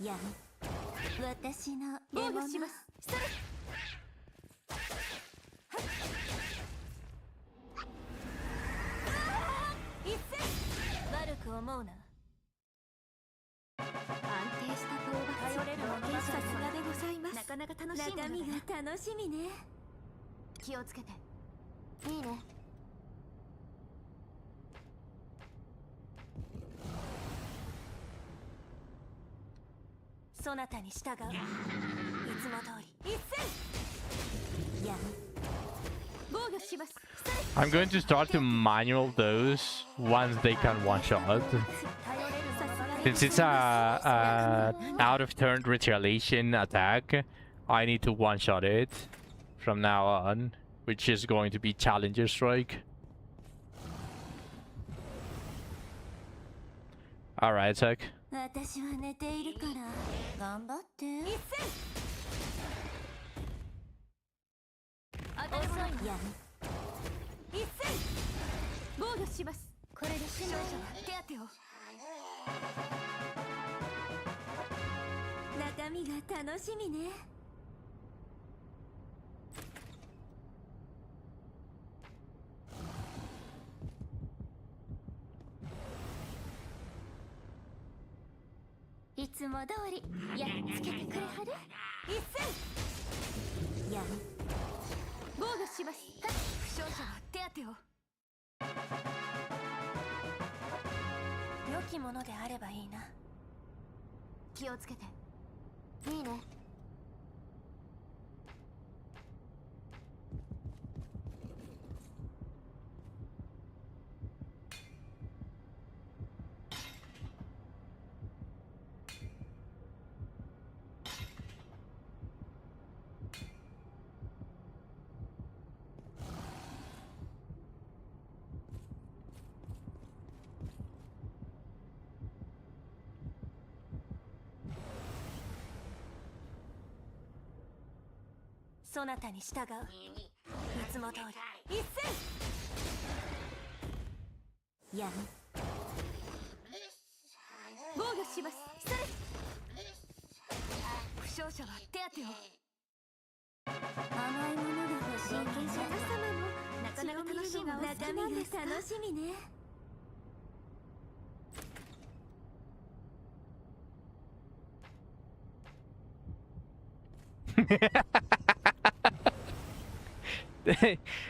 やん私の防獲物御しますそれ一戦悪く思うな安定した討伐頼れるものさすがでございますなかなか楽しいものだな中身が楽しみね気をつけていいねそなたに従ういつも通り一戦やん防御します I'm going to start to manual those once they can one shot. 頼れるもの Since it's a out of turn retaliation attack, I need to one shot it from now on, which is going to be Challenger Strike. Alright, Zach. 私は寝ているから頑張って一戦遅いやん一戦防御しますこれで死ぬ手当てを中身が楽しみねいつも通りやっつけてくれはる一戦やん防御します負傷者の手当てを良きものであればいいな気をつけていいねそなたに従ういつも通一戦りやん防御しますそれ負傷者は手当てを甘いものが欲しい真剣者様もなかなか楽しいのがお好き中身なんですかが楽しみね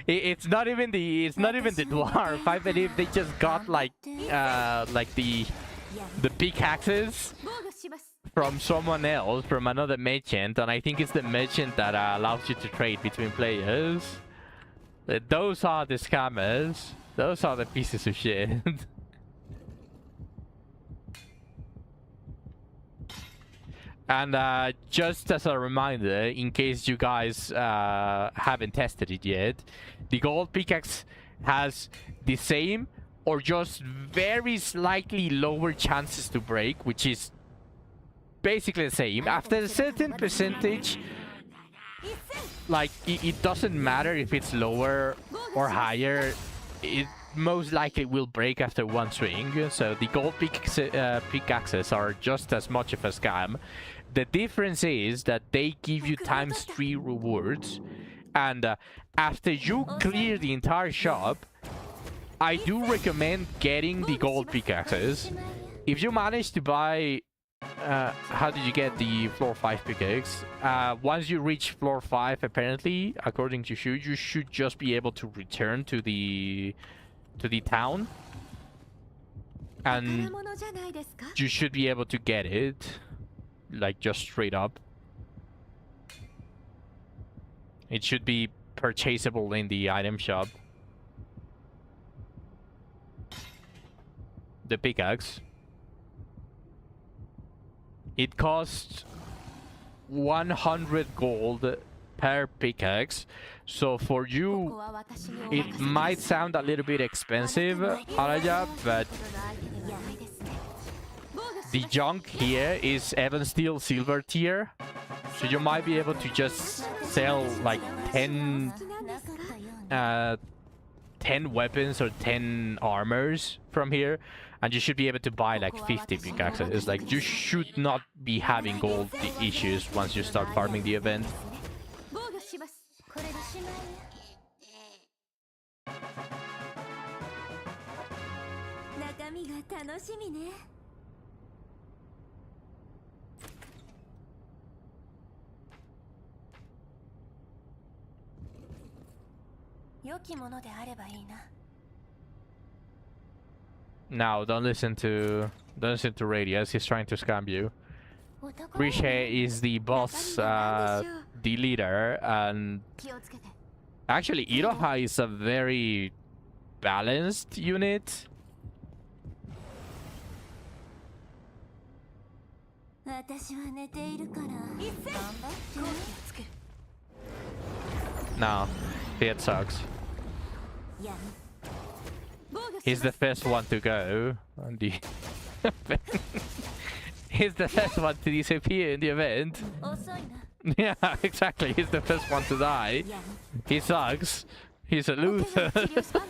It's not even the dwarf. I believe they just got like the pickaxes 防御します from someone else, from another merchant, and I think it's the merchant that allows you to trade between players. Those are the scammers. Those are the pieces of shit. And just as a reminder, in case you guys haven't tested it yet, the gold pickaxe has the same or just very slightly lower chances to break, which is basically the same. After a certain percentage, like it doesn't matter if it's lower or higher, it most likely will break after one swing. So the gold pickaxes are just as much of a scam. The difference is that they give you ×3 rewards, and after you clear the entire shop, I do recommend getting the gold pickaxes. If you manage to buy how did you get the floor 5 pickaxe? Once you reach floor 5, apparently, according to Shu, you should just be able to return to the town, and 物じゃないですか you should be able to get it, like just straight up. It should be purchasable in the item shop. The pickaxe. It costs 100 gold per pickaxe. So for ここ you, は私にお任せ it might sound a little bit expensive, Araya, but の相手ではないですね防御し the junk here is Evan Steel Silver tier. So you might be able to just sell like 10 10 weapons or 10 armors from here, and you should be able to buy like 50 pickaxes. It's like you should not be having gold issues once you start farming the event. 防御します。これでしまいよ。中身が楽しみね。良きものであればいいな。Now, don't listen to Radius. He's trying to scam you. Riche is the boss, the leader, and 気をつけて。 actually Iroha is a very balanced unit. 私は寝ているから。頑張って。つける。 No, it sucks. や He's the first one to go. On the He's the first one to disappear in the event. 遅いな。 Yeah, exactly. He's the first one to die. や He sucks. He's a loser. 治療します。こ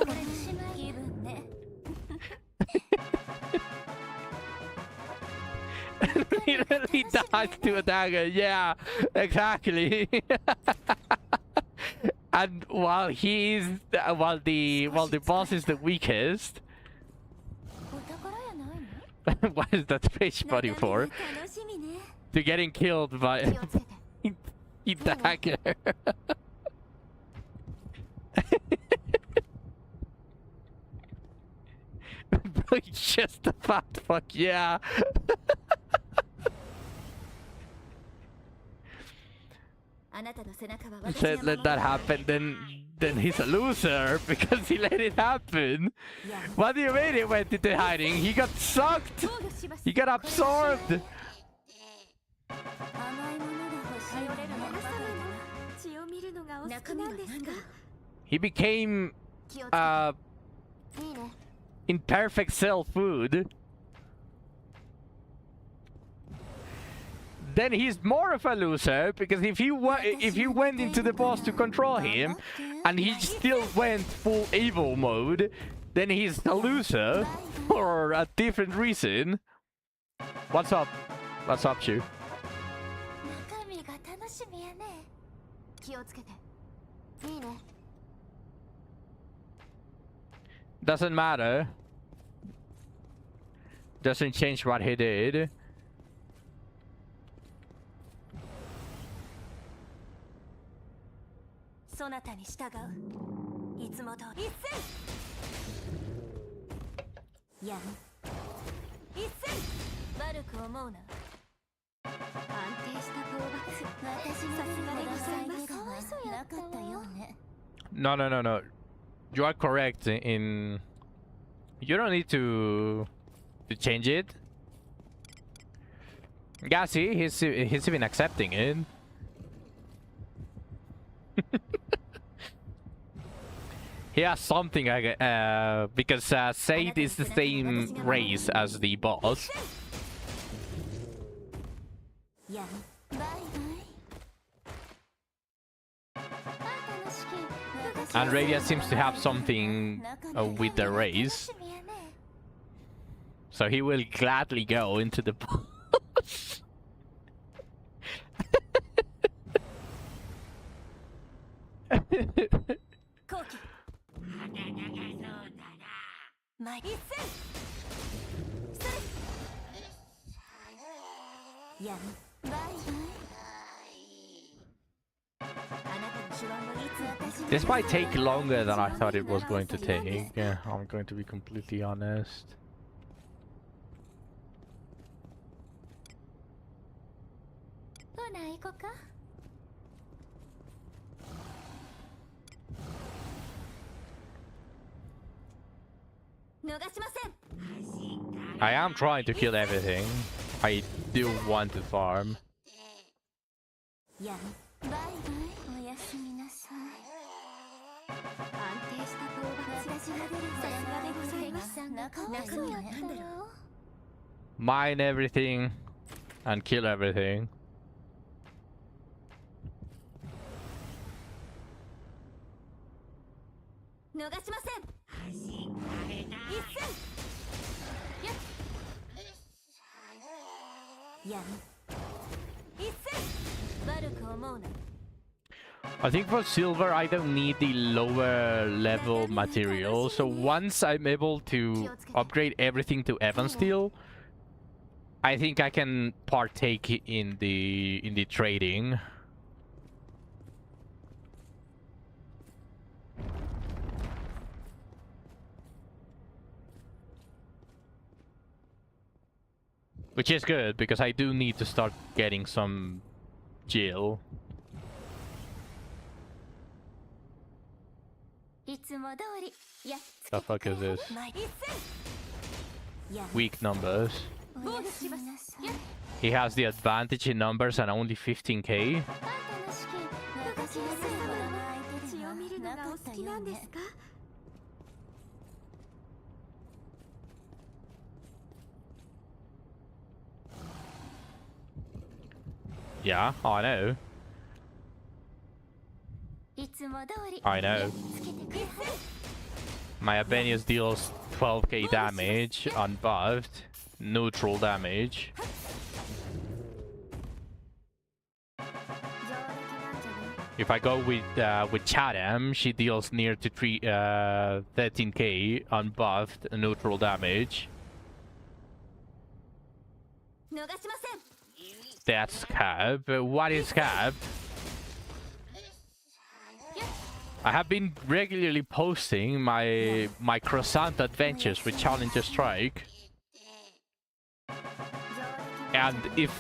れでしまい気分ね。 He really dies to a dagger. Yeah, exactly. And while while the boss is the weakest, お宝やないの？ what is that face body for? 楽しみね。 To getting killed by 気をつけて。 a dagger. Just a fat fuck, yeah. Said let that happen, then he's a loser because he let it happen. What do you mean he went into hiding? He got sucked. 防御します。 He got absorbed. 甘いものが欲しいわね。血を見るのがお好きなんですか。 He became 気をつけて。いいね。 in perfect cell food. Then he's more of a loser because if he went into the boss to control him and he still went full evil mode, then he's a loser for a different reason. What's up? What's up, Shu? 中身が楽しみやね。気をつけて。いいね。 Doesn't matter. Doesn't change what he did. そなたに従う。いつも通り。一戦。やん。一戦。悪く思うな。安定した討伐。私の出るほど才能がなかったようね。 No. You are correct in... You don't need to change it. Yeah, see, he's even accepting it. He has something because Said is the same race as the boss. やん。バイバイ。あ、楽しき。 And Radiant seems to have something with the race. So he will gladly go into the boss. This might take longer than I thought it was going to take. Yeah, I'm going to be completely honest. I am trying to kill everything. I do want to farm. やん。バイバイ。おやすみなさい。安定した討伐。さすがでございます。中身やったろ。 Mine everything and kill everything. 中逃しません。一戦やむ。一戦悪く思うな。 I think for silver, I don't need the lower level material. So once I'm able to upgrade everything to Evan Steel, I think I can partake in the trading. Which is good because I do need to start getting some Jill. いつも通りやっつ The fuck is this? 一戦やむ。 Weak numbers. おやすみなさい。 He has the advantage in numbers and only 15k. あんたの資金私の相談の相手では血を見るのがお好きなんですか？ Yeah, I know. いつも通り I know. やっつけてくれ。 My Abenius deals 12k damage, unbuffed, neutral damage. 上出来なんじゃない？ If I go with Chatham, she deals near to 13k, unbuffed, neutral damage. 逃しません。 That's Cab. What is Cab? I have been regularly posting my croissant adventures with Challenger Strike. And if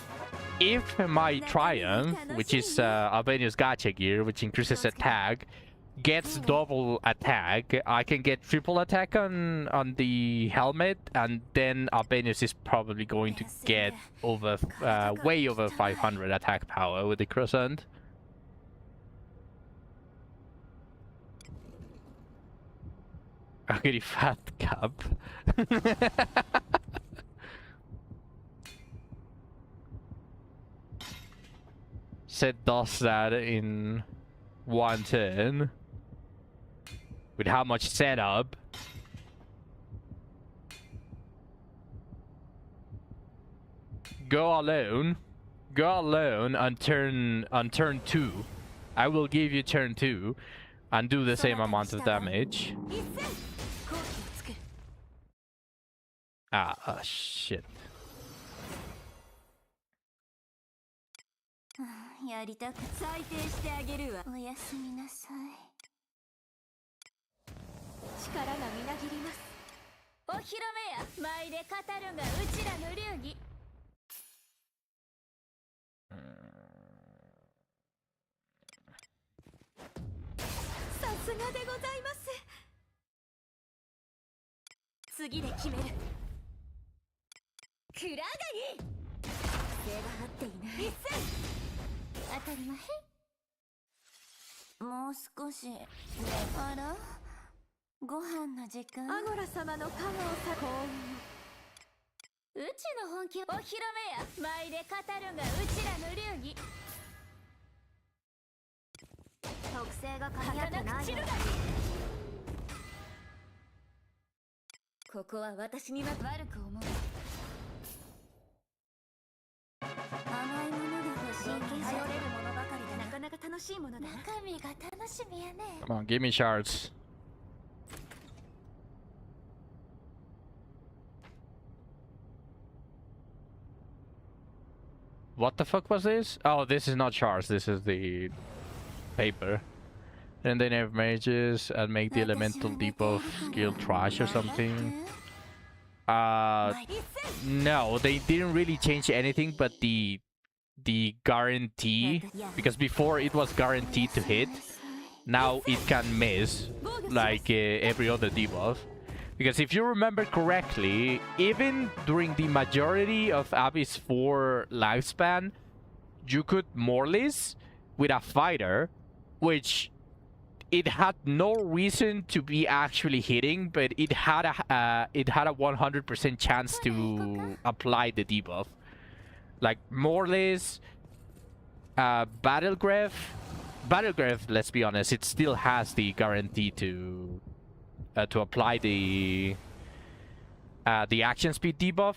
my Triumph, which is Albania's gacha gear, which increases attack, gets double attack, I can get triple attack on the helmet, and then Albania's is probably going to get over way over 500 attack power with the croissant. A really fat cup. Set does that in one turn. With how much setup? Go alone. Go alone on turn 2. I will give you turn 2 and do the same amount of damage. 一戦好機を作る。 Ah, shit. やりたく裁定してあげるわ。おやすみなさい。力がみなぎります。お披露目や舞で語るがうちらの流儀。さすがでございます。次で決める。クラガニ手が張っていない。一戦当たりまへん。もう少し。あらご飯の時間。アゴラ様の加護をさ幸運を。うちの本気お披露目や舞で語るがうちらの流儀。特性が噛み合ってないよ。ここは私には悪く思う。甘いものが欲しい。頼れるものばかりでなかなか楽しいものだ。中身が楽しみやね。 Come on, give me shards. What the fuck was this? Oh, this is not shards, this is the paper. And then have mages and make the elemental debuff skill trash or something. No, they didn't really change anything but the guarantee, because before it was guaranteed to hit. Now it can miss like every other debuff. Because if you remember correctly, even during the majority of Abyss 4 lifespan, you could Morlis with a fighter, which it had no reason to be actually hitting, but it had a 100% chance to apply the debuff. Like Morlis, Battlegraph, let's be honest, it still has the guarantee to to apply the action speed debuff.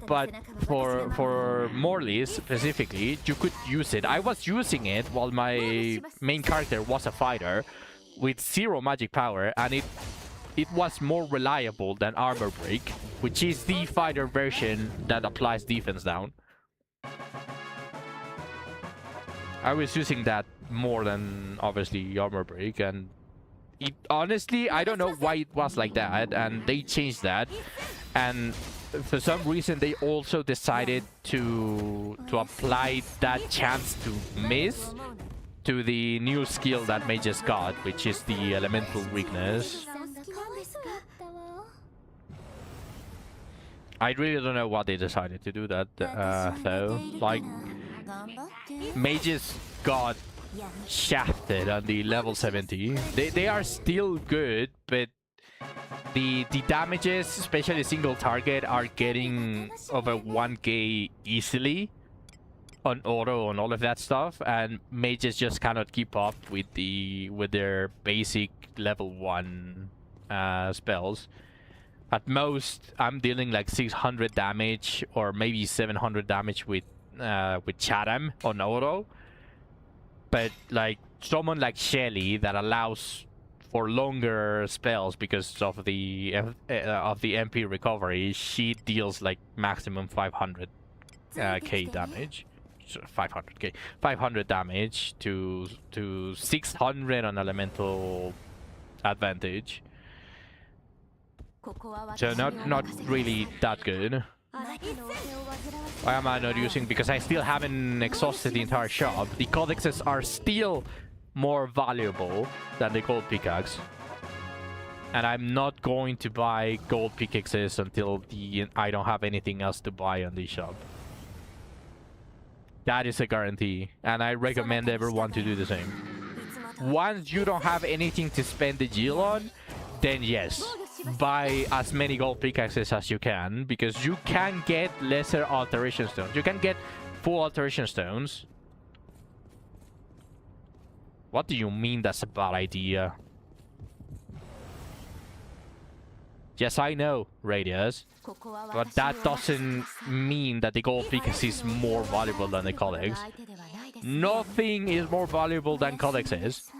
But for Morley's specifically, you could use it. I was using it while my main character was a fighter with 0 magic power, and it was more reliable than Armor Break, which is the fighter version that applies defense down. I was using that more than obviously Armor Break, and it honestly, I don't know why it was like that, and they changed that. And for some reason they also decided to apply that chance to miss to the new skill that mages got, which is the elemental weakness. I really don't know why they decided to do that though. Like, mages got shafted on the level 70. They are still good, but the damages, especially single target, are getting over 1k easily on auto and all of that stuff, and mages just cannot keep up with their basic level 1 spells. At most, I'm dealing like 600 damage or maybe 700 damage with Chatham on auto. But like someone like Shelly that allows for longer spells because of the MP recovery, she deals like maximum 500k damage. 500 damage to 600 on elemental advantage. So not really that good. Why am I not using? Because I still haven't exhausted the entire shop. The codexes are still more valuable than the gold pickaxe, and I'm not going to buy gold pickaxes until I don't have anything else to buy on the shop. That is a guarantee, and I recommend everyone to do the same. Once you don't have anything to spend the gil on, then yes, buy as many gold pickaxes as you can, because you can get lesser alteration stones. You can get full alteration stones. What do you mean that's a bad idea? Yes, I know, Radius, but that doesn't mean that the gold pickaxe is more valuable than the codex. Nothing is more valuable than codexes.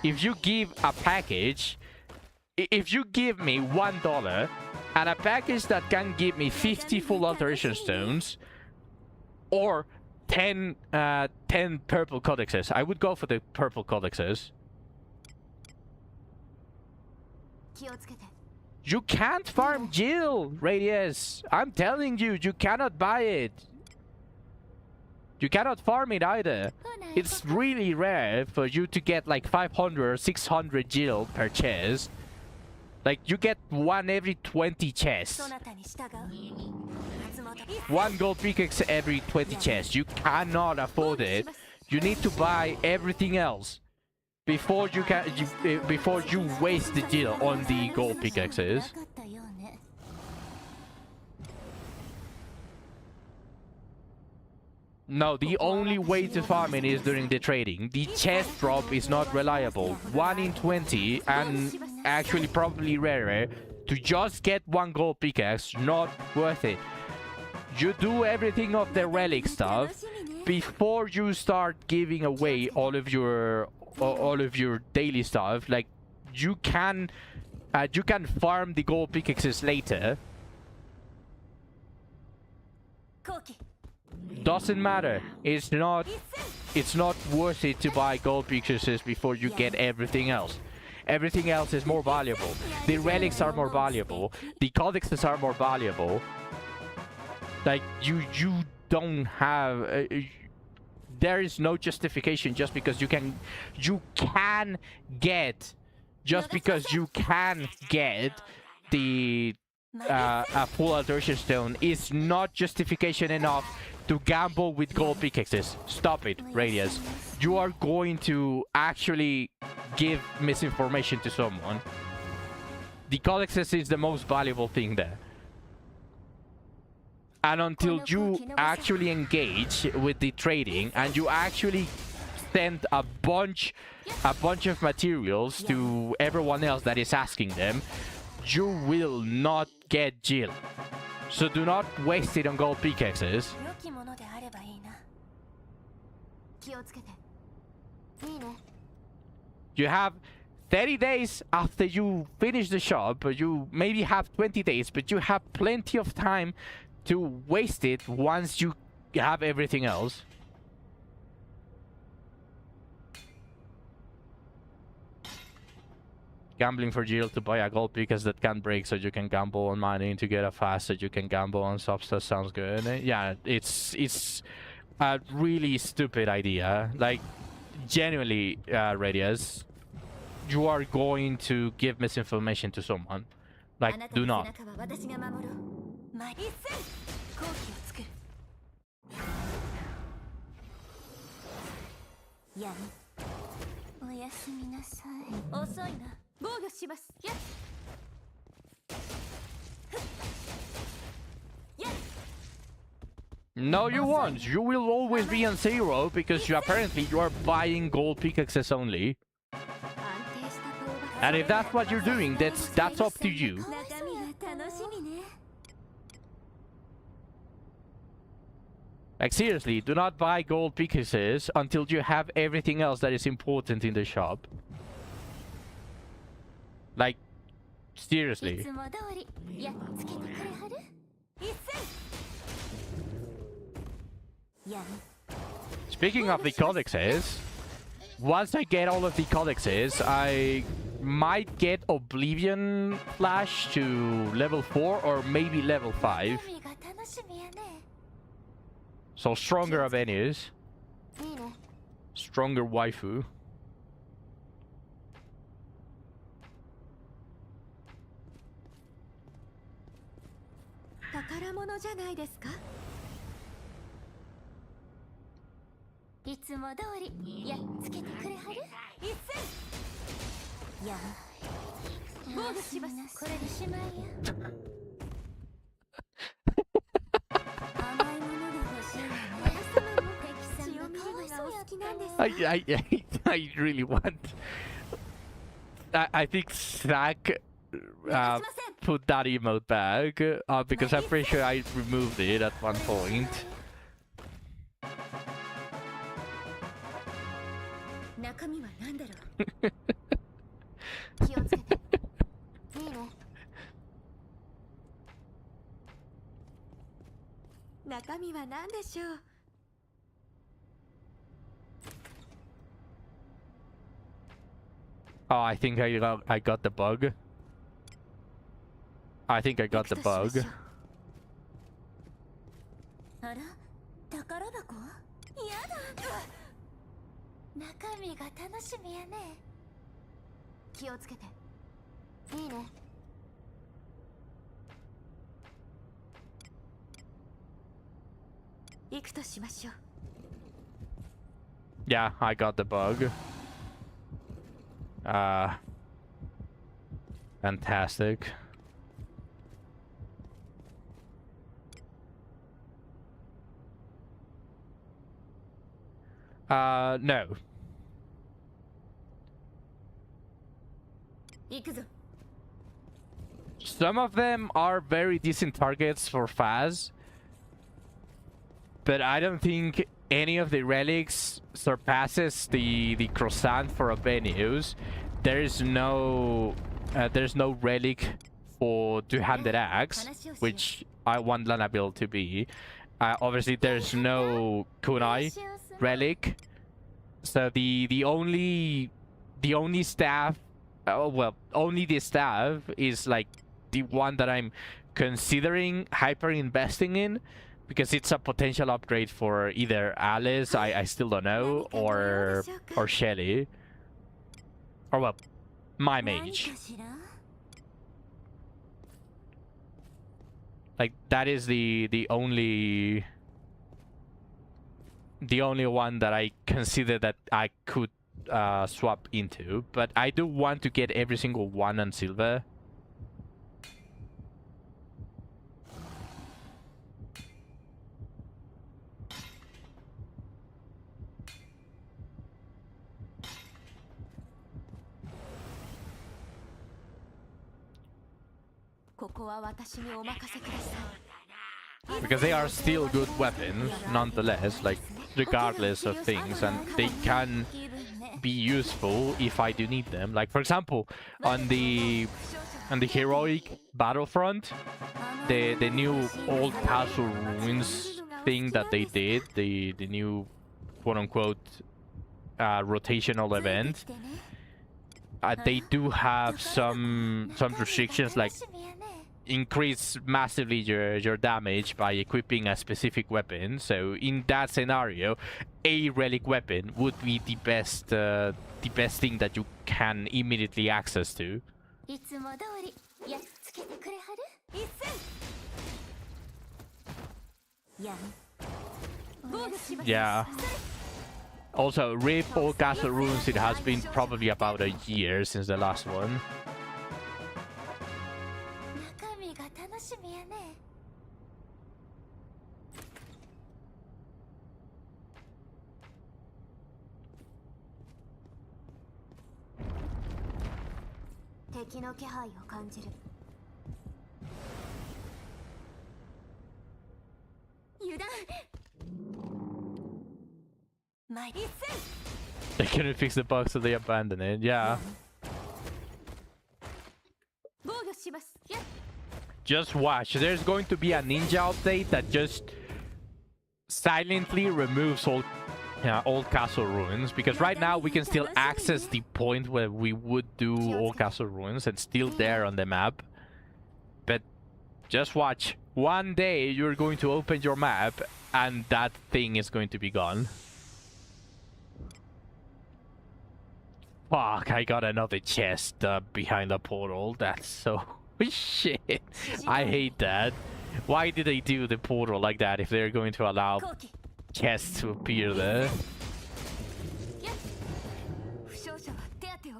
If you give a package, if you give me $1 and a package that can give me 50 full alteration stones or 10 purple codexes, I would go for the purple codexes. You can't farm Jill, Radius. I'm telling you, you cannot buy it. You cannot farm it either. It's really rare for you to get like 500 or 600 Jill per chest. Like, you get one every 20 chests. One gold pickaxe every 20 chests. You cannot afford it. You need to buy everything else before you waste the Jill on the gold pickaxes. No, the only way to farm it is during the trading. The chest drop is not reliable. 1 in 20, and actually probably rarer. To just get one gold pickaxe, not worth it. You do everything of the relic stuff before you start giving away all of your daily stuff. Like, you can farm the gold pickaxes later. Doesn't matter. It's not worth it to buy gold pickaxes before you get everything else. Everything else is more valuable. The relics are more valuable. The codexes are more valuable. Like, you don't have there is no justification just because you can get the a full alteration stone is not justification enough to gamble with gold pickaxes. Stop it, Radius. You are going to actually give misinformation to someone. The codexes is the most valuable thing there. And until you actually engage with the trading and you actually send a bunch of materials to everyone else that is asking them, you will not get Jill. So do not waste it on gold pickaxes. 良きものであればいいな。気をつけて。いいね。 You have 30 days after you finish the shop. You maybe have 20 days, but you have plenty of time to waste it once you have everything else. Gambling for Jill to buy a gold pickaxe that can break so you can gamble on mining to get a fast so you can gamble on substance sounds good. Yeah, it's a really stupid idea. Like, genuinely, Radius, you are going to give misinformation to someone. あ Like, なた do の not. 背中は私が守ろう。まいっせん好機を作る。やみ。おやすみなさい。遅いな。防御します。やっ。やっ。 No, you won't. You will always be on 0 because you apparently you are buying gold pickaxes only. 安定した討伐。 And if that's what you're doing, that's up to you. 中身が楽しみね。 Like, seriously, do not buy gold pickaxes until you have everything else that is important in the shop. Like, い seriously. つも通りやっつけてくれはる。一戦。やみ。 Speaking of the codexes, once I get all of the codexes, I might get Oblivion Flash to level 4 or maybe level 5. 中身が楽しみやね。 So stronger avenues, いいね。 stronger waifu. 宝物じゃないですか。いつも通りやっつけてくれはる。一戦。やみ。防御します。これでしまいや。甘いものが欲しいわね。敵さんがかわいそうやった。I really want. I think Snack put that emote back because I'm pretty sure I removed it at one point. 中身は何だろう。気をつけて。いいね。中身は何でしょう。 Oh, I think I got the bug. I think I got the bug. あら、宝箱？やだ。中身が楽しみやね。気をつけて。いいね。行くとしましょう。 Yeah, I got the bug. Fantastic. No. 行くぞ。 Some of them are very decent targets for Faz, but I don't think any of the relics surpasses the croissant for Avenius. There's no relic for two-handed axe, which I want Lanabil to be. Obviously, there's no kunai relic, so the only staff, well, only the staff is like the one that I'm considering hyper investing in, because it's a potential upgrade for either Alice, I still don't know, or Shelly, or well, my mage. 何かしら？ Like, that is the only one that I consider that I could swap into, but I do want to get every single one on silver. ここは私にお任せください。 Because they are still good weapons, nonetheless, like, regardless of things, and they can be useful if I do need them. Like, for example, on the heroic battlefront, the new old castle ruins thing that they did, the new quote-unquote rotational event, they do have some restrictions, like increase massively your damage by equipping a specific weapon. So in that scenario, a relic weapon would be the best thing that you can immediately access to. いつも通りやっつけてくれはる？一戦。やん。防御します。 Yeah. Also, RIP Old Castle Ruins, it has been probably about a year since the last one. 中身が楽しみやね。敵の気配を感じる。油断。前一戦。 They couldn't fix the bugs, so they abandoned it. Yeah. 防御します。 Just watch. There's going to be a ninja update that just silently removes old castle ruins, because right now we can still access the point where we would do old castle ruins and still there on the map. But just watch. One day you're going to open your map and that thing is going to be gone. Fuck, I got another chest behind the portal. That's so... shit. I hate that. Why did they do the portal like that if they're going to allow chests to appear there? 負傷者は手当てを。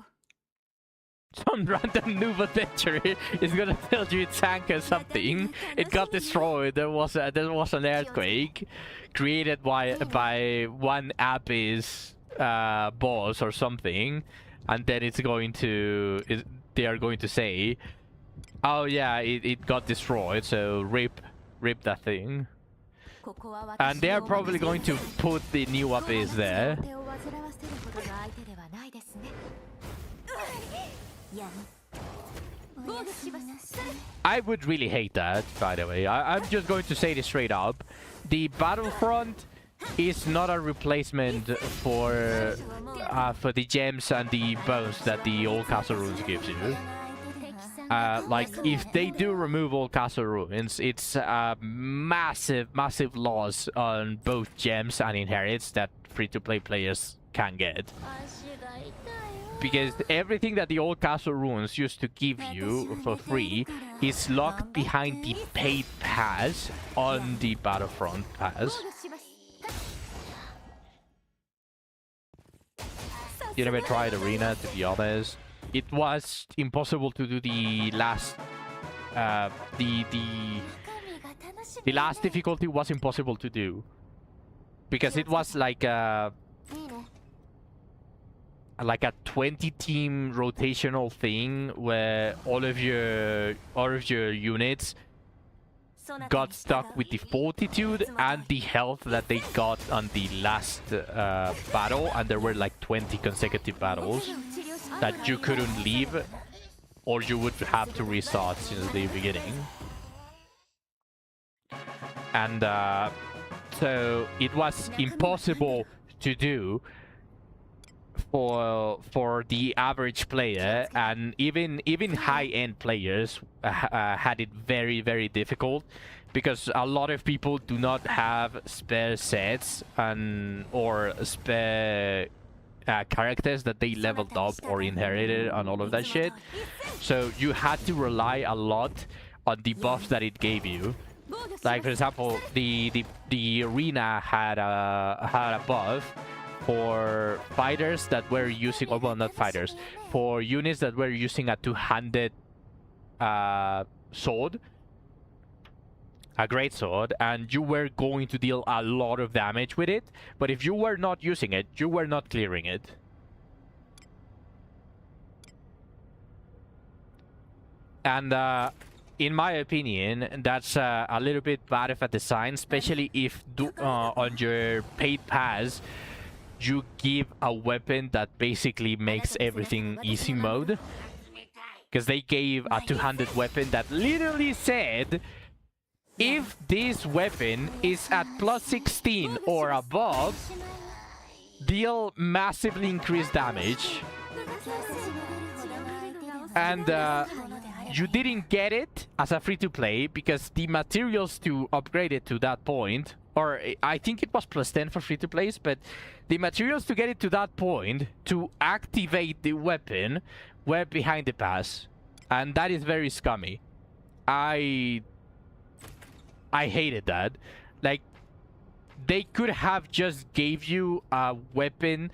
Some random noob adventurer is gonna tell you it's tank or something. It got destroyed. There was an earthquake created by one Abyss boss or something, and then they are going to say, oh yeah, it got destroyed, so rip that thing. And they are probably going to put the new Abyss there. I would really hate that, by the way. I'm just going to say this straight up. The Battlefront is not a replacement for the gems and the bones that the Old Castle Ruins gives you. Like, if they do remove Old Castle Ruins, it's a massive loss on both gems and inherits that free-to-play players can get. Because everything that the Old Castle Ruins used to give you for free is locked behind the paid pass on the Battlefront pass. You never tried Arena, to be honest. It was impossible to do the last... the last difficulty was impossible to do. Because it was like a 20-team rotational thing where all of your units got stuck with the fortitude and the health that they got on the last battle, and there were like 20 consecutive battles that you couldn't leave, or you would have to restart since the beginning. And so it was impossible to do for the average player, and even high-end players had it very difficult, because a lot of people do not have spare sets or spare characters that they leveled up or inherited and all of that shit. So you had to rely a lot on the buffs that it gave you. Like, for example, the arena had a buff for fighters that were using, or well, not fighters, for units that were using a two-handed sword, a great sword, and you were going to deal a lot of damage with it, but if you were not using it, you were not clearing it. And in my opinion, that's a little bit bad of a design, especially if on your paid pass you give a weapon that basically makes everything easy mode. Because they gave a 200 weapon that literally said, if this weapon is at plus 16 or above, deal massively increased damage. And you didn't get it as a free-to-play because the materials to upgrade it to that point, or I think it was plus 10 for free-to-plays, but the materials to get it to that point to activate the weapon were behind the pass, and that is very scummy. I hated that. Like, they could have just gave you a weapon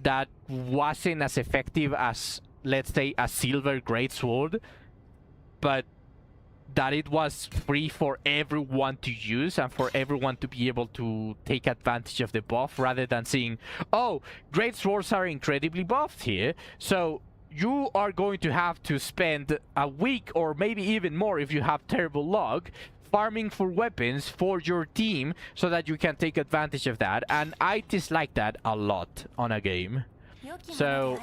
that wasn't as effective as, let's say, a silver greatsword, but that it was free for everyone to use and for everyone to be able to take advantage of the buff, rather than saying, oh, great swords are incredibly buffed here, so you are going to have to spend a week or maybe even more if you have terrible luck farming for weapons for your team so that you can take advantage of that. And I dislike that a lot on a game. So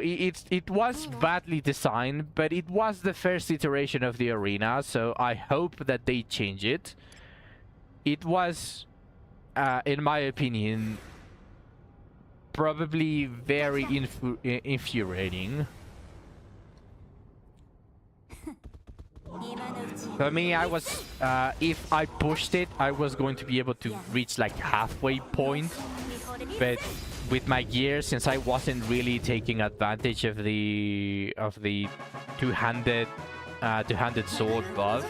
it was badly designed, but it was the first iteration of the arena, so I hope that they change it. It was, in my opinion, probably very infuriating. For me, I was, if I pushed it, I was going to be able to reach like halfway point, but with my gear, since I wasn't really taking advantage of the two-handed sword buff,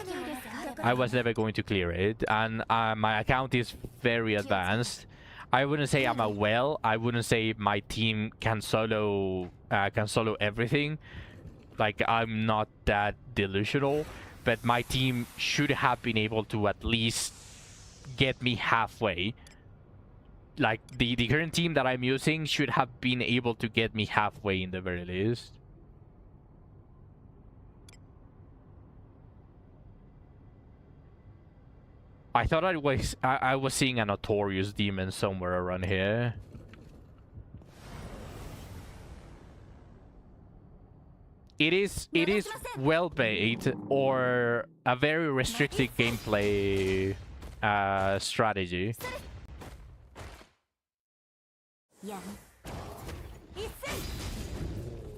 I was never going to clear it. And my account is very advanced. I wouldn't say I'm a whale. I wouldn't say my team can solo everything. Like, I'm not that delusional, but my team should have been able to at least get me halfway. Like, the current team that I'm using should have been able to get me halfway in the very least. I thought I was seeing a notorious demon somewhere around here. It is well bait or a very restricted gameplay strategy.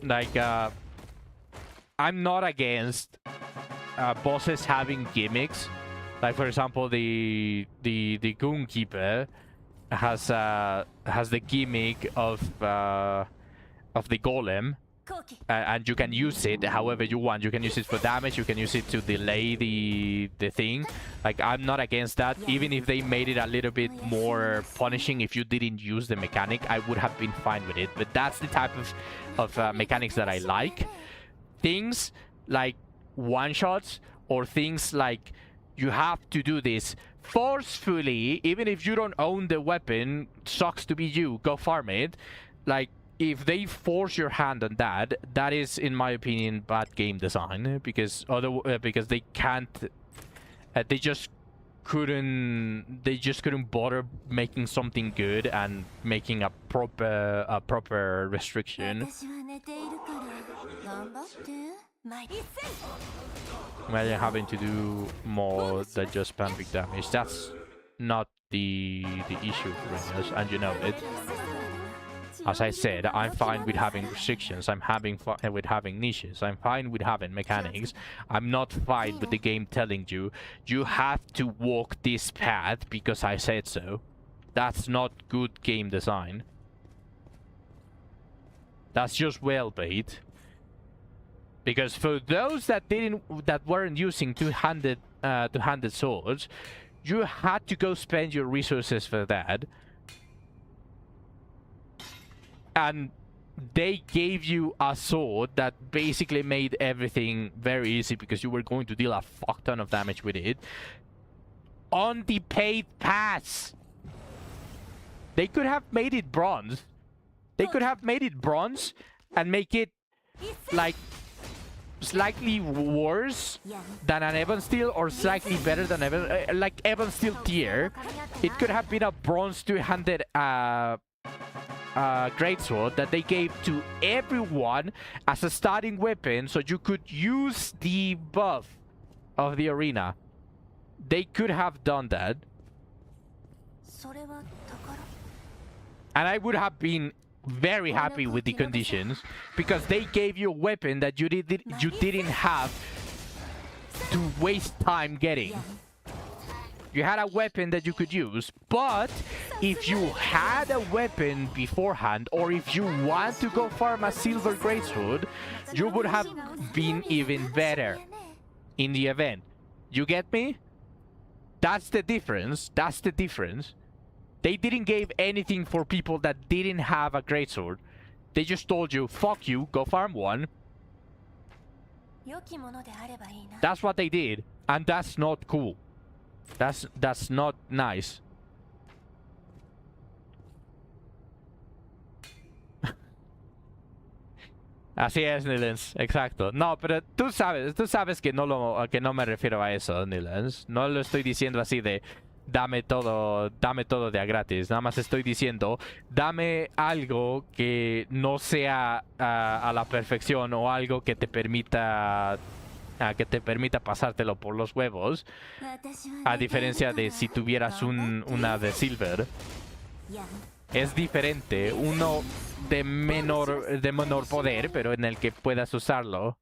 Like, I'm not against bosses having gimmicks. Like, for example, the Goonkeeper has the gimmick of the Golem. And you can use it however you want. You can use it for damage, you can use it to delay the thing. Like, I'm not against that. Even if they made it a little bit more punishing if you didn't use the mechanic, I would have been fine with it. But that's the type of mechanics that I like. Things like one-shots, or things like you have to do this forcefully, even if you don't own the weapon, sucks to be you, go farm it. Like, if they force your hand on that, that is, in my opinion, bad game design, because because they can't, they just couldn't bother making something good and making a proper restriction. Imagine having to do more than just spam big damage. That's not the issue for us, and you know it. As I said, I'm fine with having restrictions, I'm fine with having niches, I'm fine with having mechanics. I'm not fine with the game telling you, you have to walk this path because I said so. That's not good game design. That's just well bait. Because for those that weren't using two-handed swords, you had to go spend your resources for that. And they gave you a sword that basically made everything very easy because you were going to deal a fuck ton of damage with it. On the paid pass! They could have made it bronze. They could have made it bronze and make it like slightly worse やん than an Evan Steel or slightly better than Evan, like Evan Steel tier. It could have been a bronze two-handed greatsword that they gave to everyone as a starting weapon, so you could use the buff of the arena. They could have done that, それは宝 and I would have been very happy with the conditions because they gave you a weapon that you didn't have to waste time getting. やん You had a weapon that you could use, but if you had a weapon beforehand, or if you want to go farm a silver greatsword, you would have been even better in the event. You get me? That's the difference. That's the difference. They didn't give anything for people that didn't have a greatsword. They just told you, fuck you, go farm one. 良きものであればいいな That's what they did, and that's not cool. That's not nice. Así es, Nilens, exacto. No, pero tú sabes que que no me refiero a eso, Nilens. No lo estoy diciendo así de dame todo de a gratis. Nada más estoy diciendo dame algo que no sea a la perfección o algo que te permita pasártelo por los huevos, 私は a diferencia de si tuvieras una de silver. やん Es diferente, uno de menor poder, pero en el que puedas usarlo.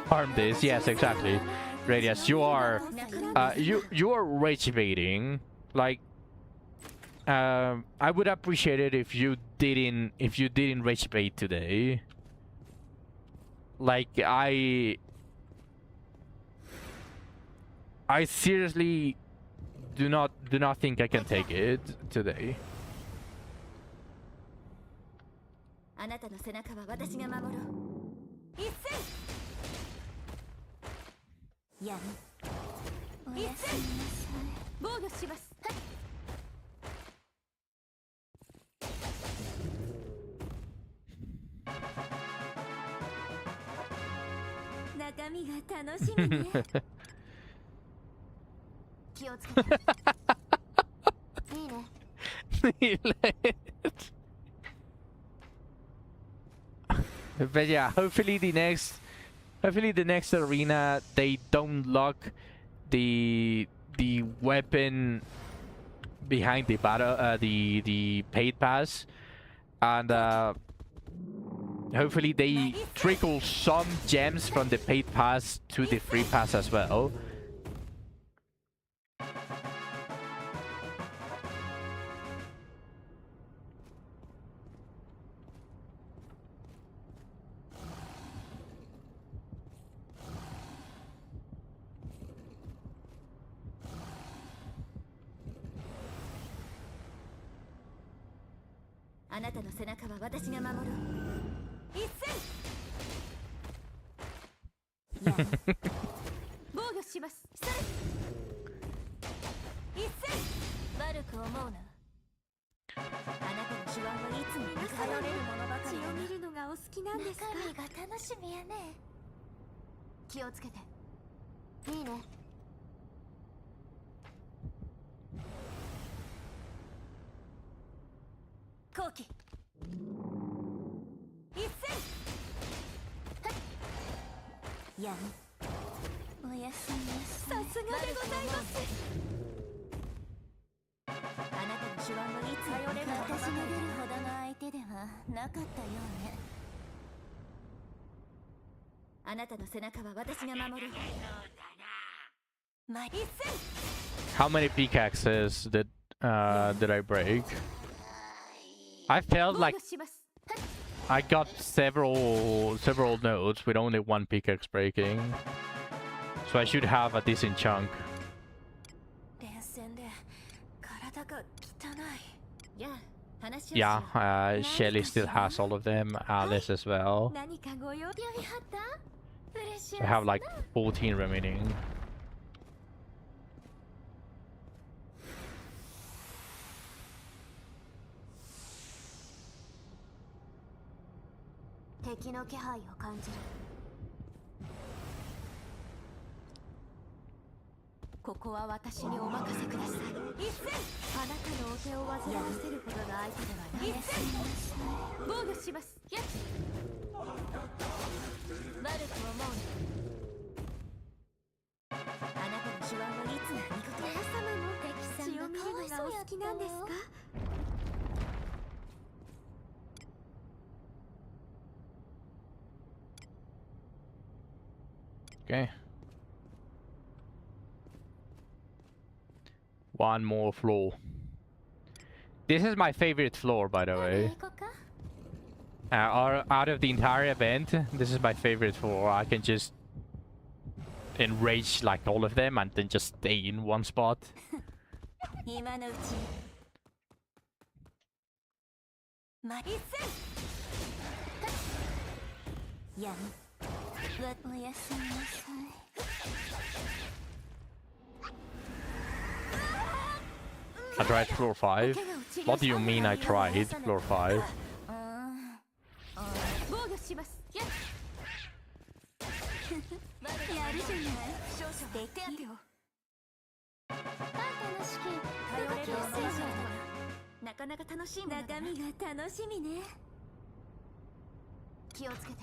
Harm this, yes, exactly. Radius, you are rage baiting. Like, I would appreciate it if you didn't rage bait today. Like, I seriously do not think I can take it today. あなたの背中は私が守ろう一斉やんおやすみなさい防御します中身が楽しみね気をつけていいね But yeah, hopefully the next arena they don't lock the weapon behind the battle, the paid pass, and hopefully they trickle some gems from the paid pass to the free pass as well.「あなたの背中は私が守ろう」一斉やん防御しますそれ一斉悪く思うなあなたの手腕はいつも頼れるものばかりだな見るのがお好きなんですか中身が楽しみやね気をつけていいね後期一斉やんおやすみなさいさすがでございますあなたの手腕はいつも頼れる私が出るほどの相手ではなかったようねあなたの背中は私が守る一斉 How many pickaxes did I break? I felt 防 like 御します I got several nodes with only one pickaxe breaking, so I should have a decent chunk. 連戦で体が汚いやあ話をしよう Yeah, Shelly still has all of them. Alice as well. 何かご用意はった嬉しい I have like 14 remaining. 敵の気配を感じるこは私にお任せください。一戦。あなたのお手を煩わせるほどの相手ではないです。防御します。やっ。悪く思うな。あなたの手腕はいつも見事。皆様も血を見るのがお好きなんですか？ Okay. One more floor. This is my favorite floor, by the way. Out of the entire event, this is my favorite floor. I can just enrage like all of them and then just stay in one spot. 今のうちま一戦やむおやすみなさい I tried floor 5. What do you mean I tried floor 5? 防御します。やっ。やるじゃない負傷者手当てを楽しき頼れるお前じゃなかなか楽しいものだな。中身が楽しみね。気をつけて。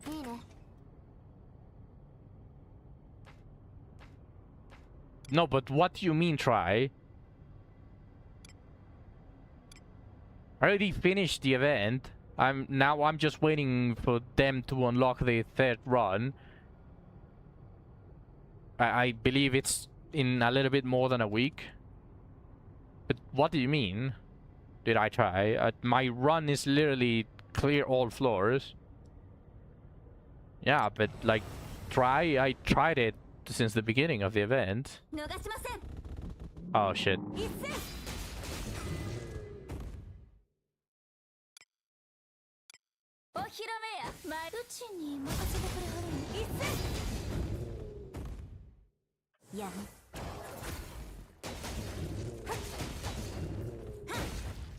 いいね。 No, but what do you mean try? I already finished the event. I'm just waiting for them to unlock the third run. I believe it's in a little bit more than a week. But what do you mean? Did I try? My run is literally clear all floors. Yeah, but like I tried it since the beginning of the event. Oh shit. お披露目や、うちに任せてくれはるの。一戦やむ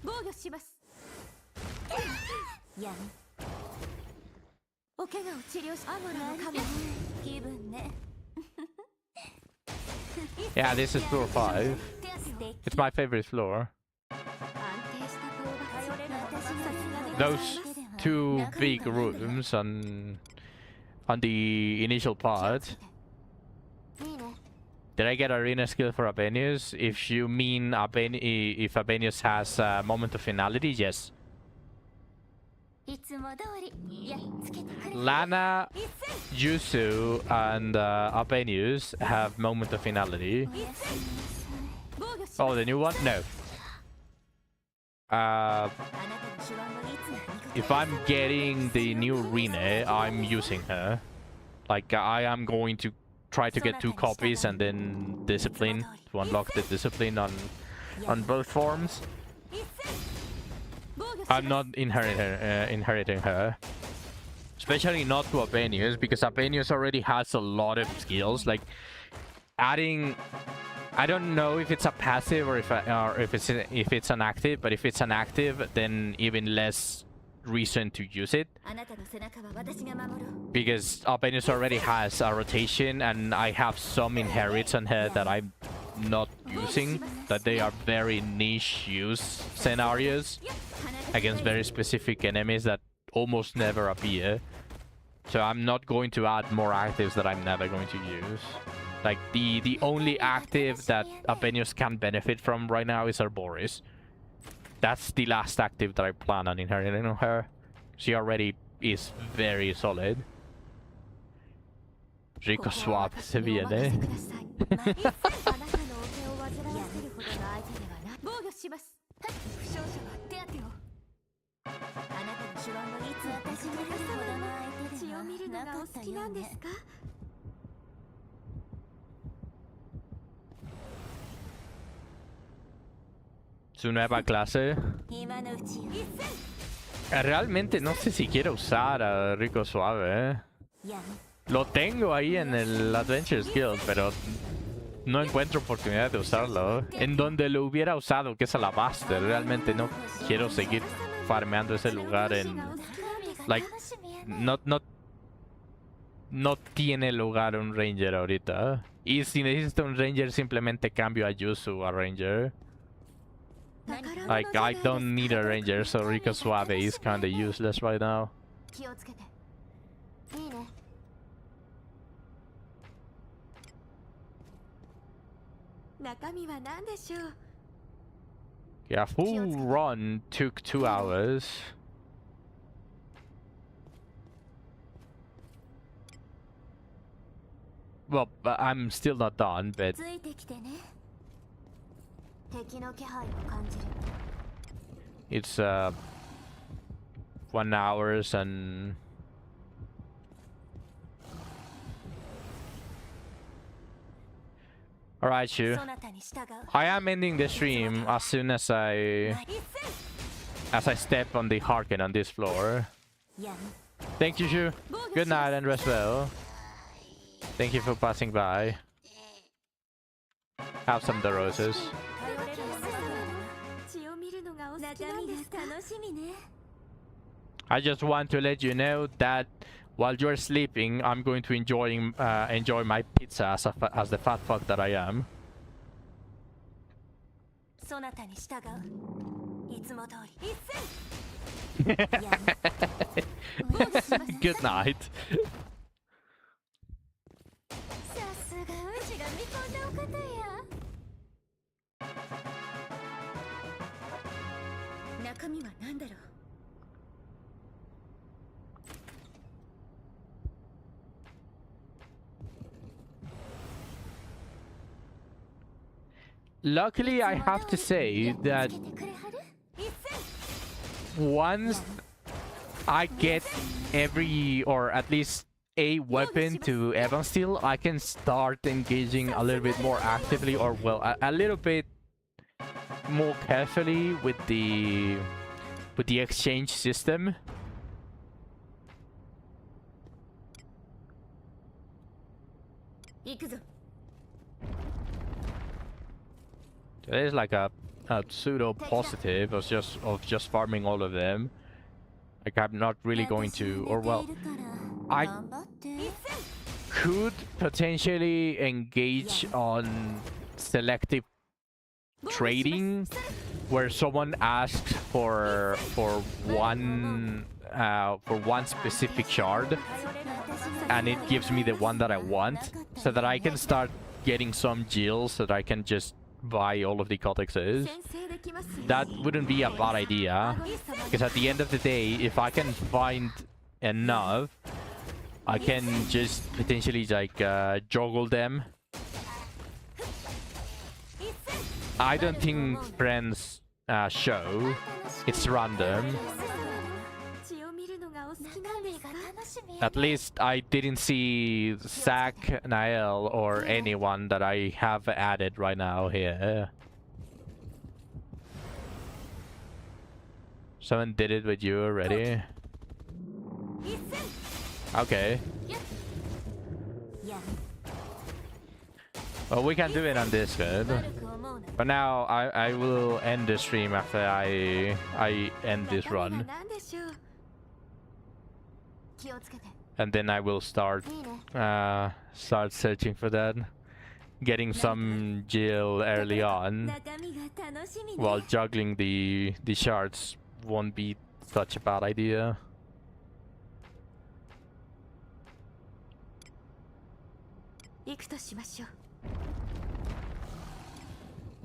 防御します。やむお怪我を治療し、アムラの神。気分ね。 Yeah, this is floor 5. It's my favorite floor. Those two big rooms on the initial part. Did I get arena skill for Abenius? If you mean if Abenius has a moment of finality, yes. Lana, Yusu, and Abenius have moment of finality. Oh, the new one? No. If I'm getting the new Rene, I'm using her. Like, I am going to try to get 2 copies and then discipline to unlock the discipline on both forms. I'm not inheriting her. Especially not to Abenius, because Abenius already has a lot of skills. Like, adding... I don't know if it's a passive or if it's an active, but if it's an active, then even less reason to use it. Because Abenius already has a rotation, and I have some inherits on her that I'm not using, that they are very niche use scenarios against very specific enemies that almost never appear. So I'm not going to add more actives that I'm never going to use. Like, the only active that Abenius can benefit from right now is Arboris. That's the last active that I plan on inheriting on her. She already is very solid. Rico Swap se viene. Su nueva clase. Realmente no sé si quiero usar a Rico Suave, ¿eh? Lo tengo ahí en el Adventures Guild, pero no encuentro oportunidad de usarlo. En donde lo hubiera usado, que es Alabaster, realmente no quiero seguir farmeando ese lugar en... Like, no tiene lugar un Ranger ahorita. Y si necesito un ranger, simplemente cambio a Yuzu a ranger. Like, I don't need a ranger, so Rico Suave is kinda useless right now. 気をつけて。いいね。中身は何でしょう。 Yeah, full run took 2 hours. Well, I'm still not done, but ついてきてね。敵の気配を感じる。 it's 1 hours and alright, Shu. そなたに従う。 I am ending the stream as soon as I 一戦。 step on the Harken on this floor. やん。 Thank you, Shu. Good night and rest well. Thank you for passing by. Have some roses. 頼れるものは血を見るのがお好き中なんですか。身が楽しみね。 I just want to let you know that while you're sleeping, I'm going to enjoy my pizza as the fat fuck that I am. そなたに従う。いつも通り。一戦。やん。 Good night. さすがうちが見込んだお方や。中身は何だろう。 Luckily, I have to say that once I get every, or at least a weapon to Evan Steel, I can start engaging a little bit more actively, or well, a little bit more carefully with the exchange system. There's like a pseudo positive of just farming all of them. Like, I'm not really going to, or well, I could potentially engage on selective trading, where someone asks for one specific shard, and it gives me the one that I want, so that I can start getting some gills so that I can just buy all of the codexes. That wouldn't be a bad idea, because at the end of the day, if I can find enough, I can just potentially like juggle them. I don't think friends show. It's random. At least I didn't see Zack, Nael, or anyone that I have added right now here. Someone did it with you already? Okay. Well, we can do it on Discord. But now I will end the stream after I end this run. And then I will start searching for that. Getting some Jill early on while juggling the shards won't be such a bad idea.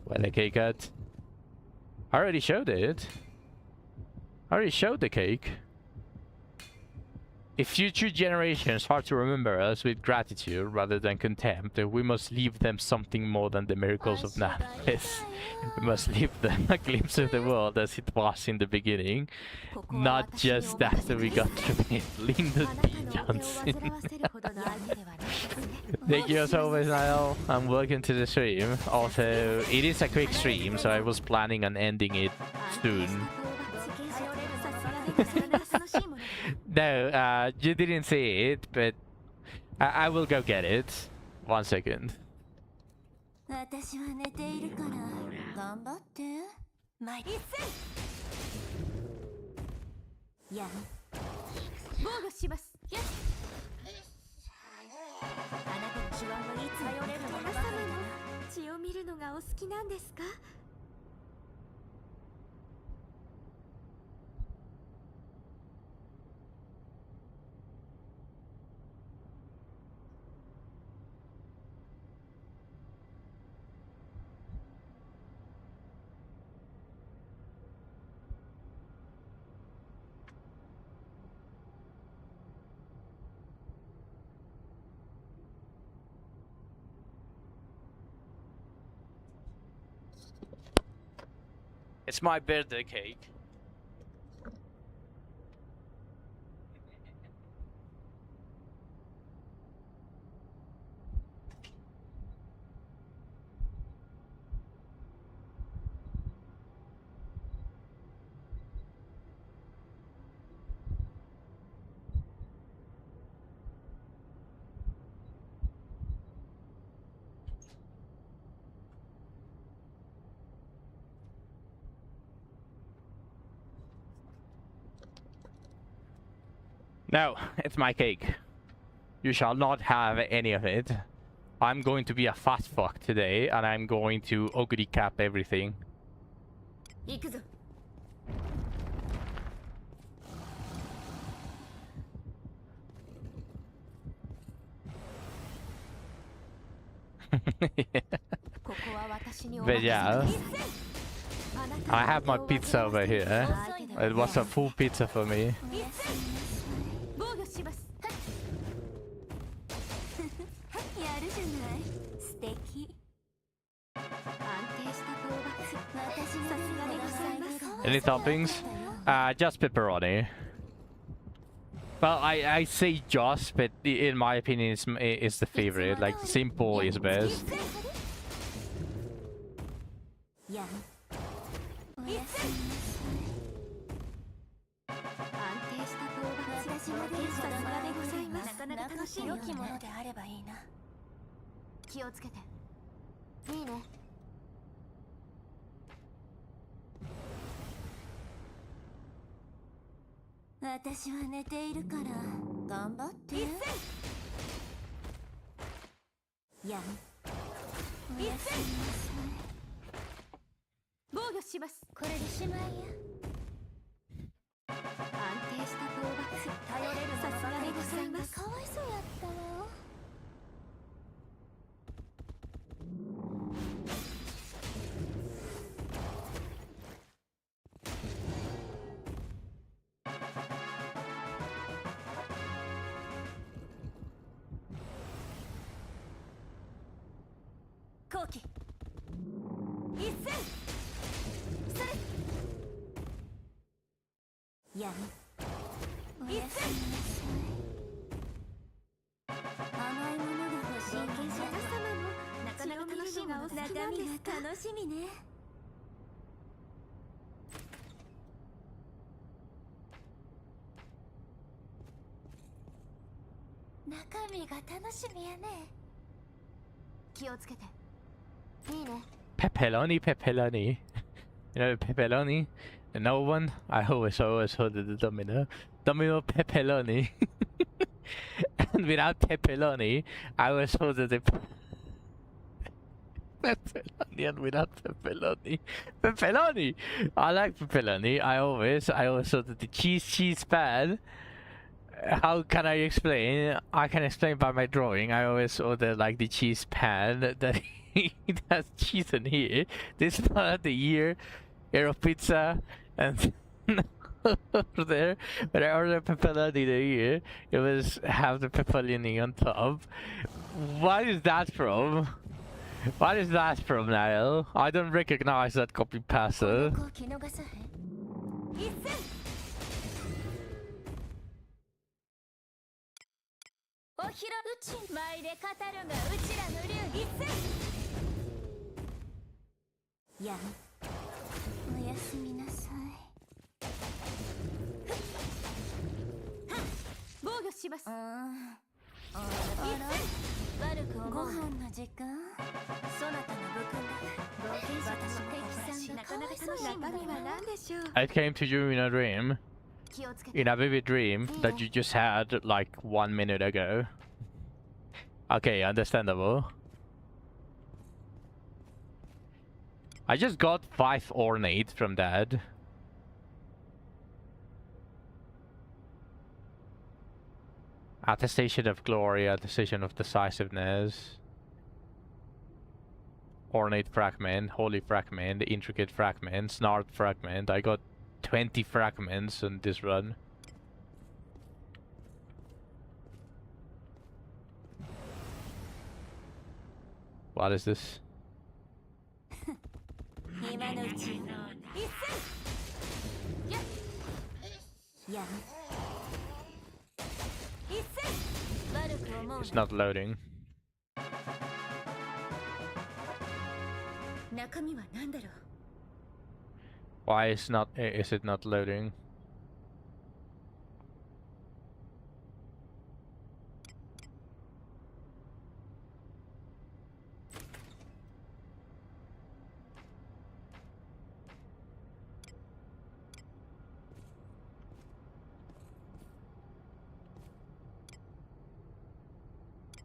Well, a cake cut. I already showed it. I already showed the cake. If future generations are to remember us with gratitude rather than contempt, we must leave them something more than the miracles of Nathis. We must leave them a glimpse of the world as it was in the beginning, not just after we got to meet Linda D. Johnson. Thank you as always, Niall, and welcome to the stream. Also, it is a quick stream, so I was planning on ending it soon. No, you didn't see it, but I will go get it. 1 second. 私は寝ているから頑張って参りやん防御しますあなたの手腕はいつも頼れるのるのがお好きなんですか？ It's my birthday cake. No, it's my cake. You shall not have any of it. I'm going to be a fat fuck today, and I'm going to ugly cap everything. 行くぞ。 ここは私にお But 任せくだ yeah, さい。 I have my pizza over here. It was a full pizza for me. 防御します。やるじゃない素敵安定した討伐。私のさすがでございます。 Any toppings? Just pepperoni. Well, I say just, but in my opinion, it's the favorite. Like, simple is best. やんおやすみ安定した討伐。私もでさすがでございます。なかなか楽しい良きものであればいいな気をつけて。いいね。私は寝ているから頑張ってやんおやすみなさい防御します。これでしまいや安定した討伐。頼れるさすがでございます。かわいそうやったわ後期一戦それやんおやすみなさい甘いものが欲しい冒険者様もなかなか楽しいもの中身が楽しみね中身が楽しみやね気をつけて。いいね。 Pepperoni, pepperoni. You know pepperoni? No one? I always heard of the domino. Domino pepperoni. And without pepperoni, I always heard of the pepperoni and without pepperoni. Pepperoni! I like pepperoni. I always thought that the cheese pan. How can I explain? I can explain by my drawing. I always order like the cheese pan that it has cheese in here. This part the ear of pizza, and over there, when I ordered pepperoni the ear, it was have the pepperoni on top. What is that from? What is that from, Niall? I don't recognize that copy pasta. こう見逃さへん一戦おひろうち前で語るがうちらの流儀一戦やんおやすみなさい防御します。あら悪く思うご飯の時間そなたの部下だ冒険者の敵さんがかわいそうやった中身は何でしょう。 I came to you in a dream. 気をつけて。 In a vivid dream that you just had like 1 minute ago. Okay, understandable. I just got 5 ornate from that. Attestation of glory, attestation of decisiveness. Ornate fragment, holy fragment, intricate fragment, snarled fragment. I got 20 fragments on this run. What is this? 今のうちよ一戦ややめ一戦悪く思う It's not loading. 中身は何だろう Why is it not loading?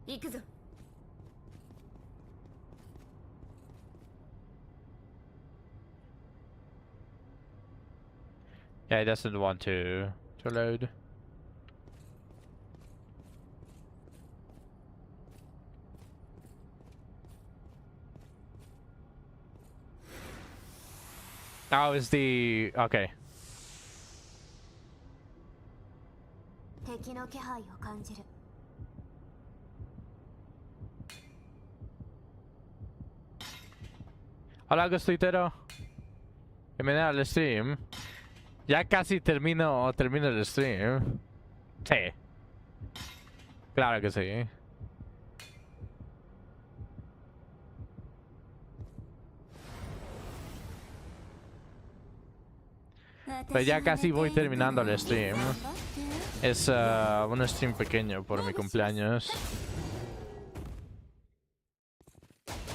行くぞ Yeah, it doesn't want to load. Oh, is the okay. 敵の気配を感じる Hola, Gostitero. Bienvenido al stream. Ya casi termino el stream. Sí. Claro que sí. Pues ya casi voy terminando el stream. Es un stream pequeño por mi cumpleaños.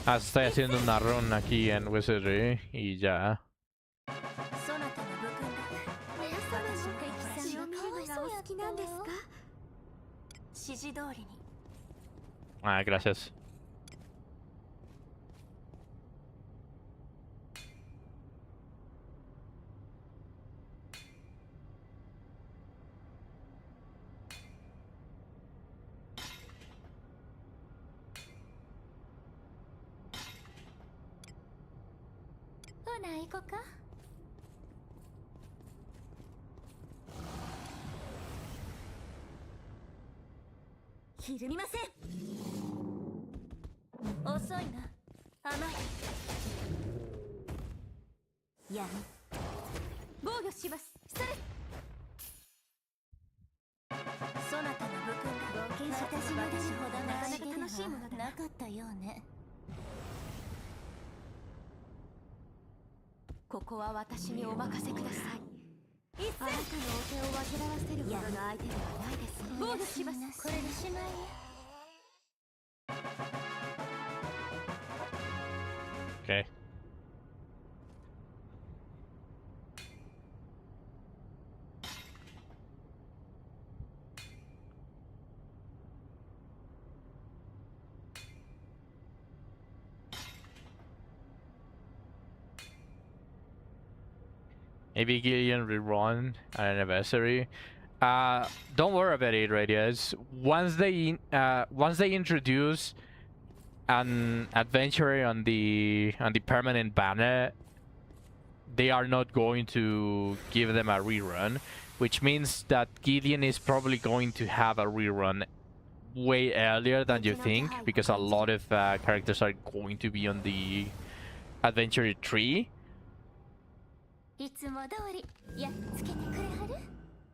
Estoy haciendo una run aquí en Wizardry y ya. そなたの部君だ私が私を見るのがお好きなんですか指示通りに Ah, gracias.「ひるみません」「遅いな甘い」「やめ」「防御します」「それ」「そなたの部君だ」「冒険者たち私ほどなかなか楽しいものだなかったようね」ここは私にお任せください一あなたのお手を煩わせるほどの相手ではないです防御しますこれでしまい Okay. Maybe Gillian rerun an anniversary. Don't worry about it, Radius. Once they introduce an adventurer on the permanent banner, they are not going to give them a rerun, which means that Gideon is probably going to have a rerun way earlier than you think, because a lot of characters are going to be on the adventure tree, いつも通りやっつけてくれはる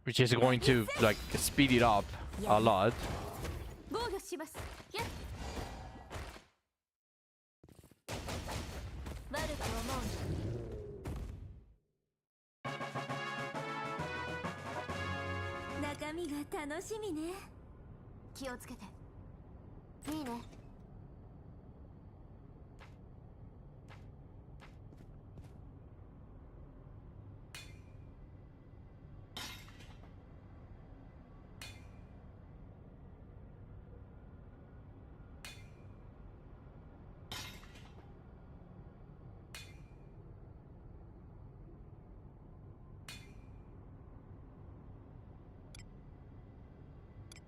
which is going to like speed it up a lot. 防御しますやっ悪く思う中身が楽しみね気をつけていいね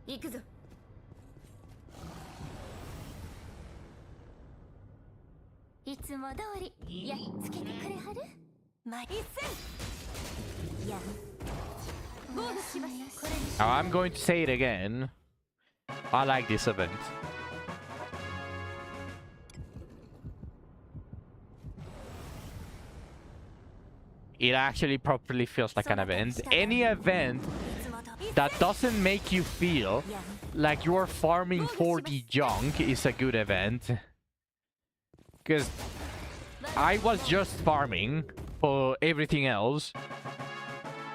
行くぞ。いつも通りやっつけてくれはる。一戦やゴールします。これで Now I'm going to say it again. I like this event. It actually properly feels like an event. Any event いつも通り that doesn't make you feel や like you're farming for the junk is a good event. Because I was just farming for everything else,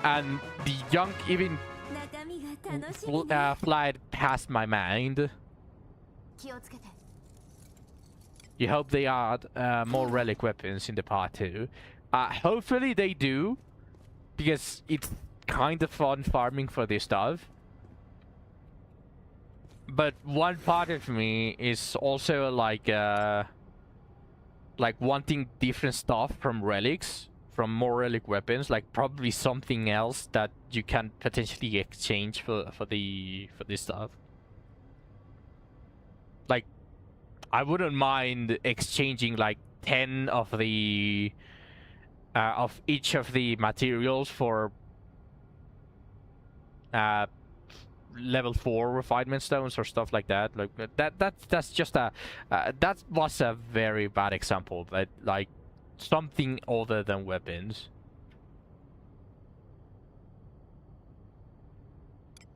and the junk even 中身が楽しみね。 flied past my mind. 気をつけて。 You hope they add more relic weapons in the part 2. Hopefully they do, because it's kind of fun farming for this stuff. But one part of me is also like wanting different stuff from relics, from more relic weapons, like probably something else that you can potentially exchange for this stuff. Like, I wouldn't mind exchanging like 10 of the of each of the materials for level 4 refinement stones or stuff like that. Like that's just a that was a very bad example, but like something other than weapons.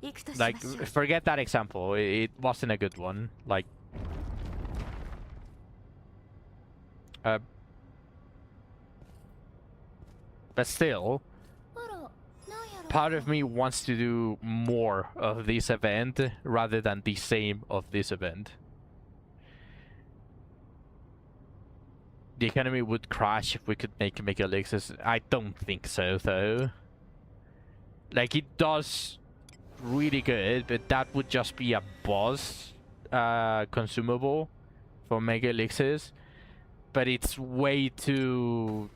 行くとし Like ましょう。 forget that example. It wasn't a good one. Like but still, あら、なんやろ。 part of me wants to do more of this event rather than the same of this event. The economy would crash if we could make Mega Elixirs. I don't think so, though. Like, it does really good, but that would just be a boss consumable for Mega Elixirs. But it's way too...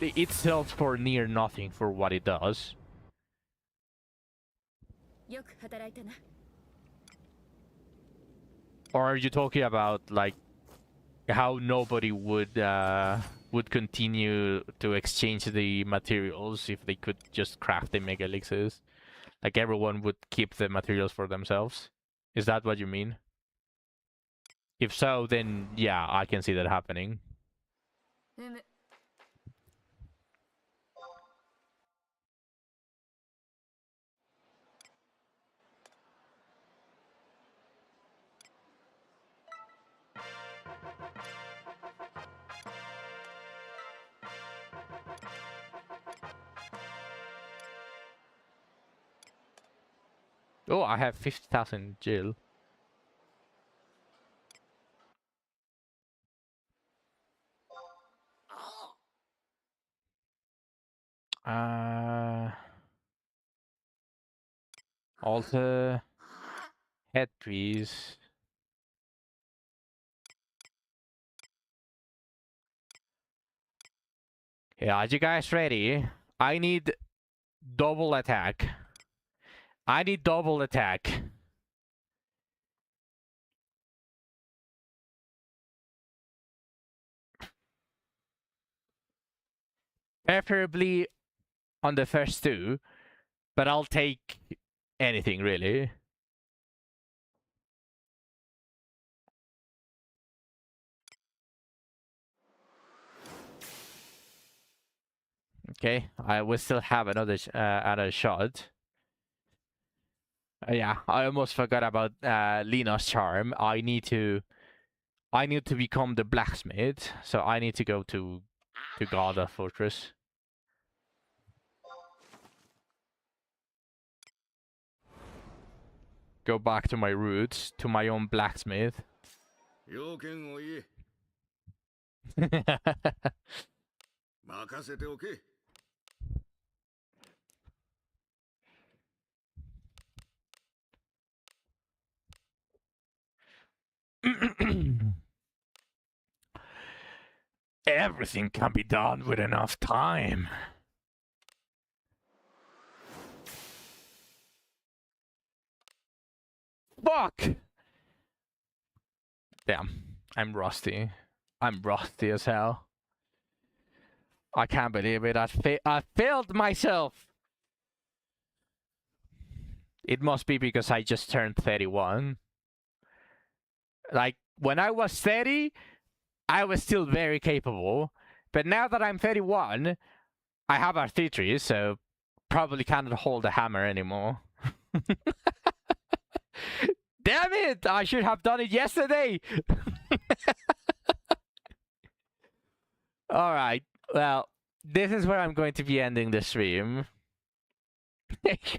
It sells for near nothing for what it does. よく働いたな。 Or are you talking about like how nobody would continue to exchange the materials if they could just craft the Mega Elixirs? Like everyone would keep the materials for themselves? Is that what you mean? If so, then yeah, I can see that happening. うむ。 Oh, I have 50,000 Jill. Alter headpiece. Yeah, are you guys ready? I need double attack. I need double attack. Preferably on the first two, but I'll take anything really. Okay, I will still have another shot. Yeah, I almost forgot about Lena's charm. I need to become the blacksmith, so I need to go to Garda Fortress. Go back to my roots, to my own blacksmith. 要件を言え。任せておけ。 Everything can be done with enough time. Fuck! Damn, I'm rusty. I'm rusty as hell. I can't believe it. I failed myself. It must be because I just turned 31. Like, when I was 30, I was still very capable. But now that I'm 31, I have arthritis, so probably cannot hold a hammer anymore. Damn it! I should have done it yesterday! Alright, well, this is where I'm going to be ending the stream.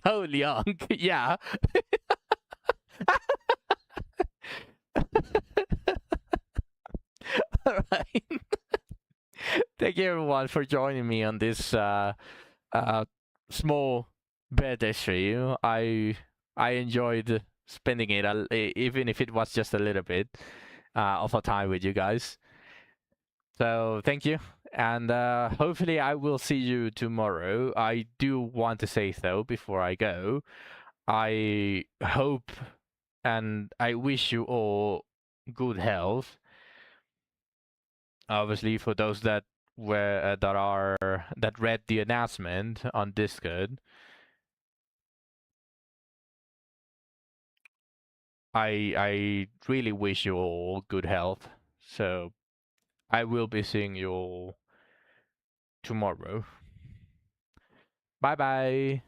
Holy Young, yeah. Alright. Thank you everyone for joining me on this small birthday stream. I enjoyed spending it, even if it was just a little bit of a time with you guys. So thank you, and hopefully I will see you tomorrow. I do want to say though before I go, I hope and I wish you all good health. Obviously, for those that read the announcement on Discord, I really wish you all good health. So I will be seeing you all tomorrow. Bye bye.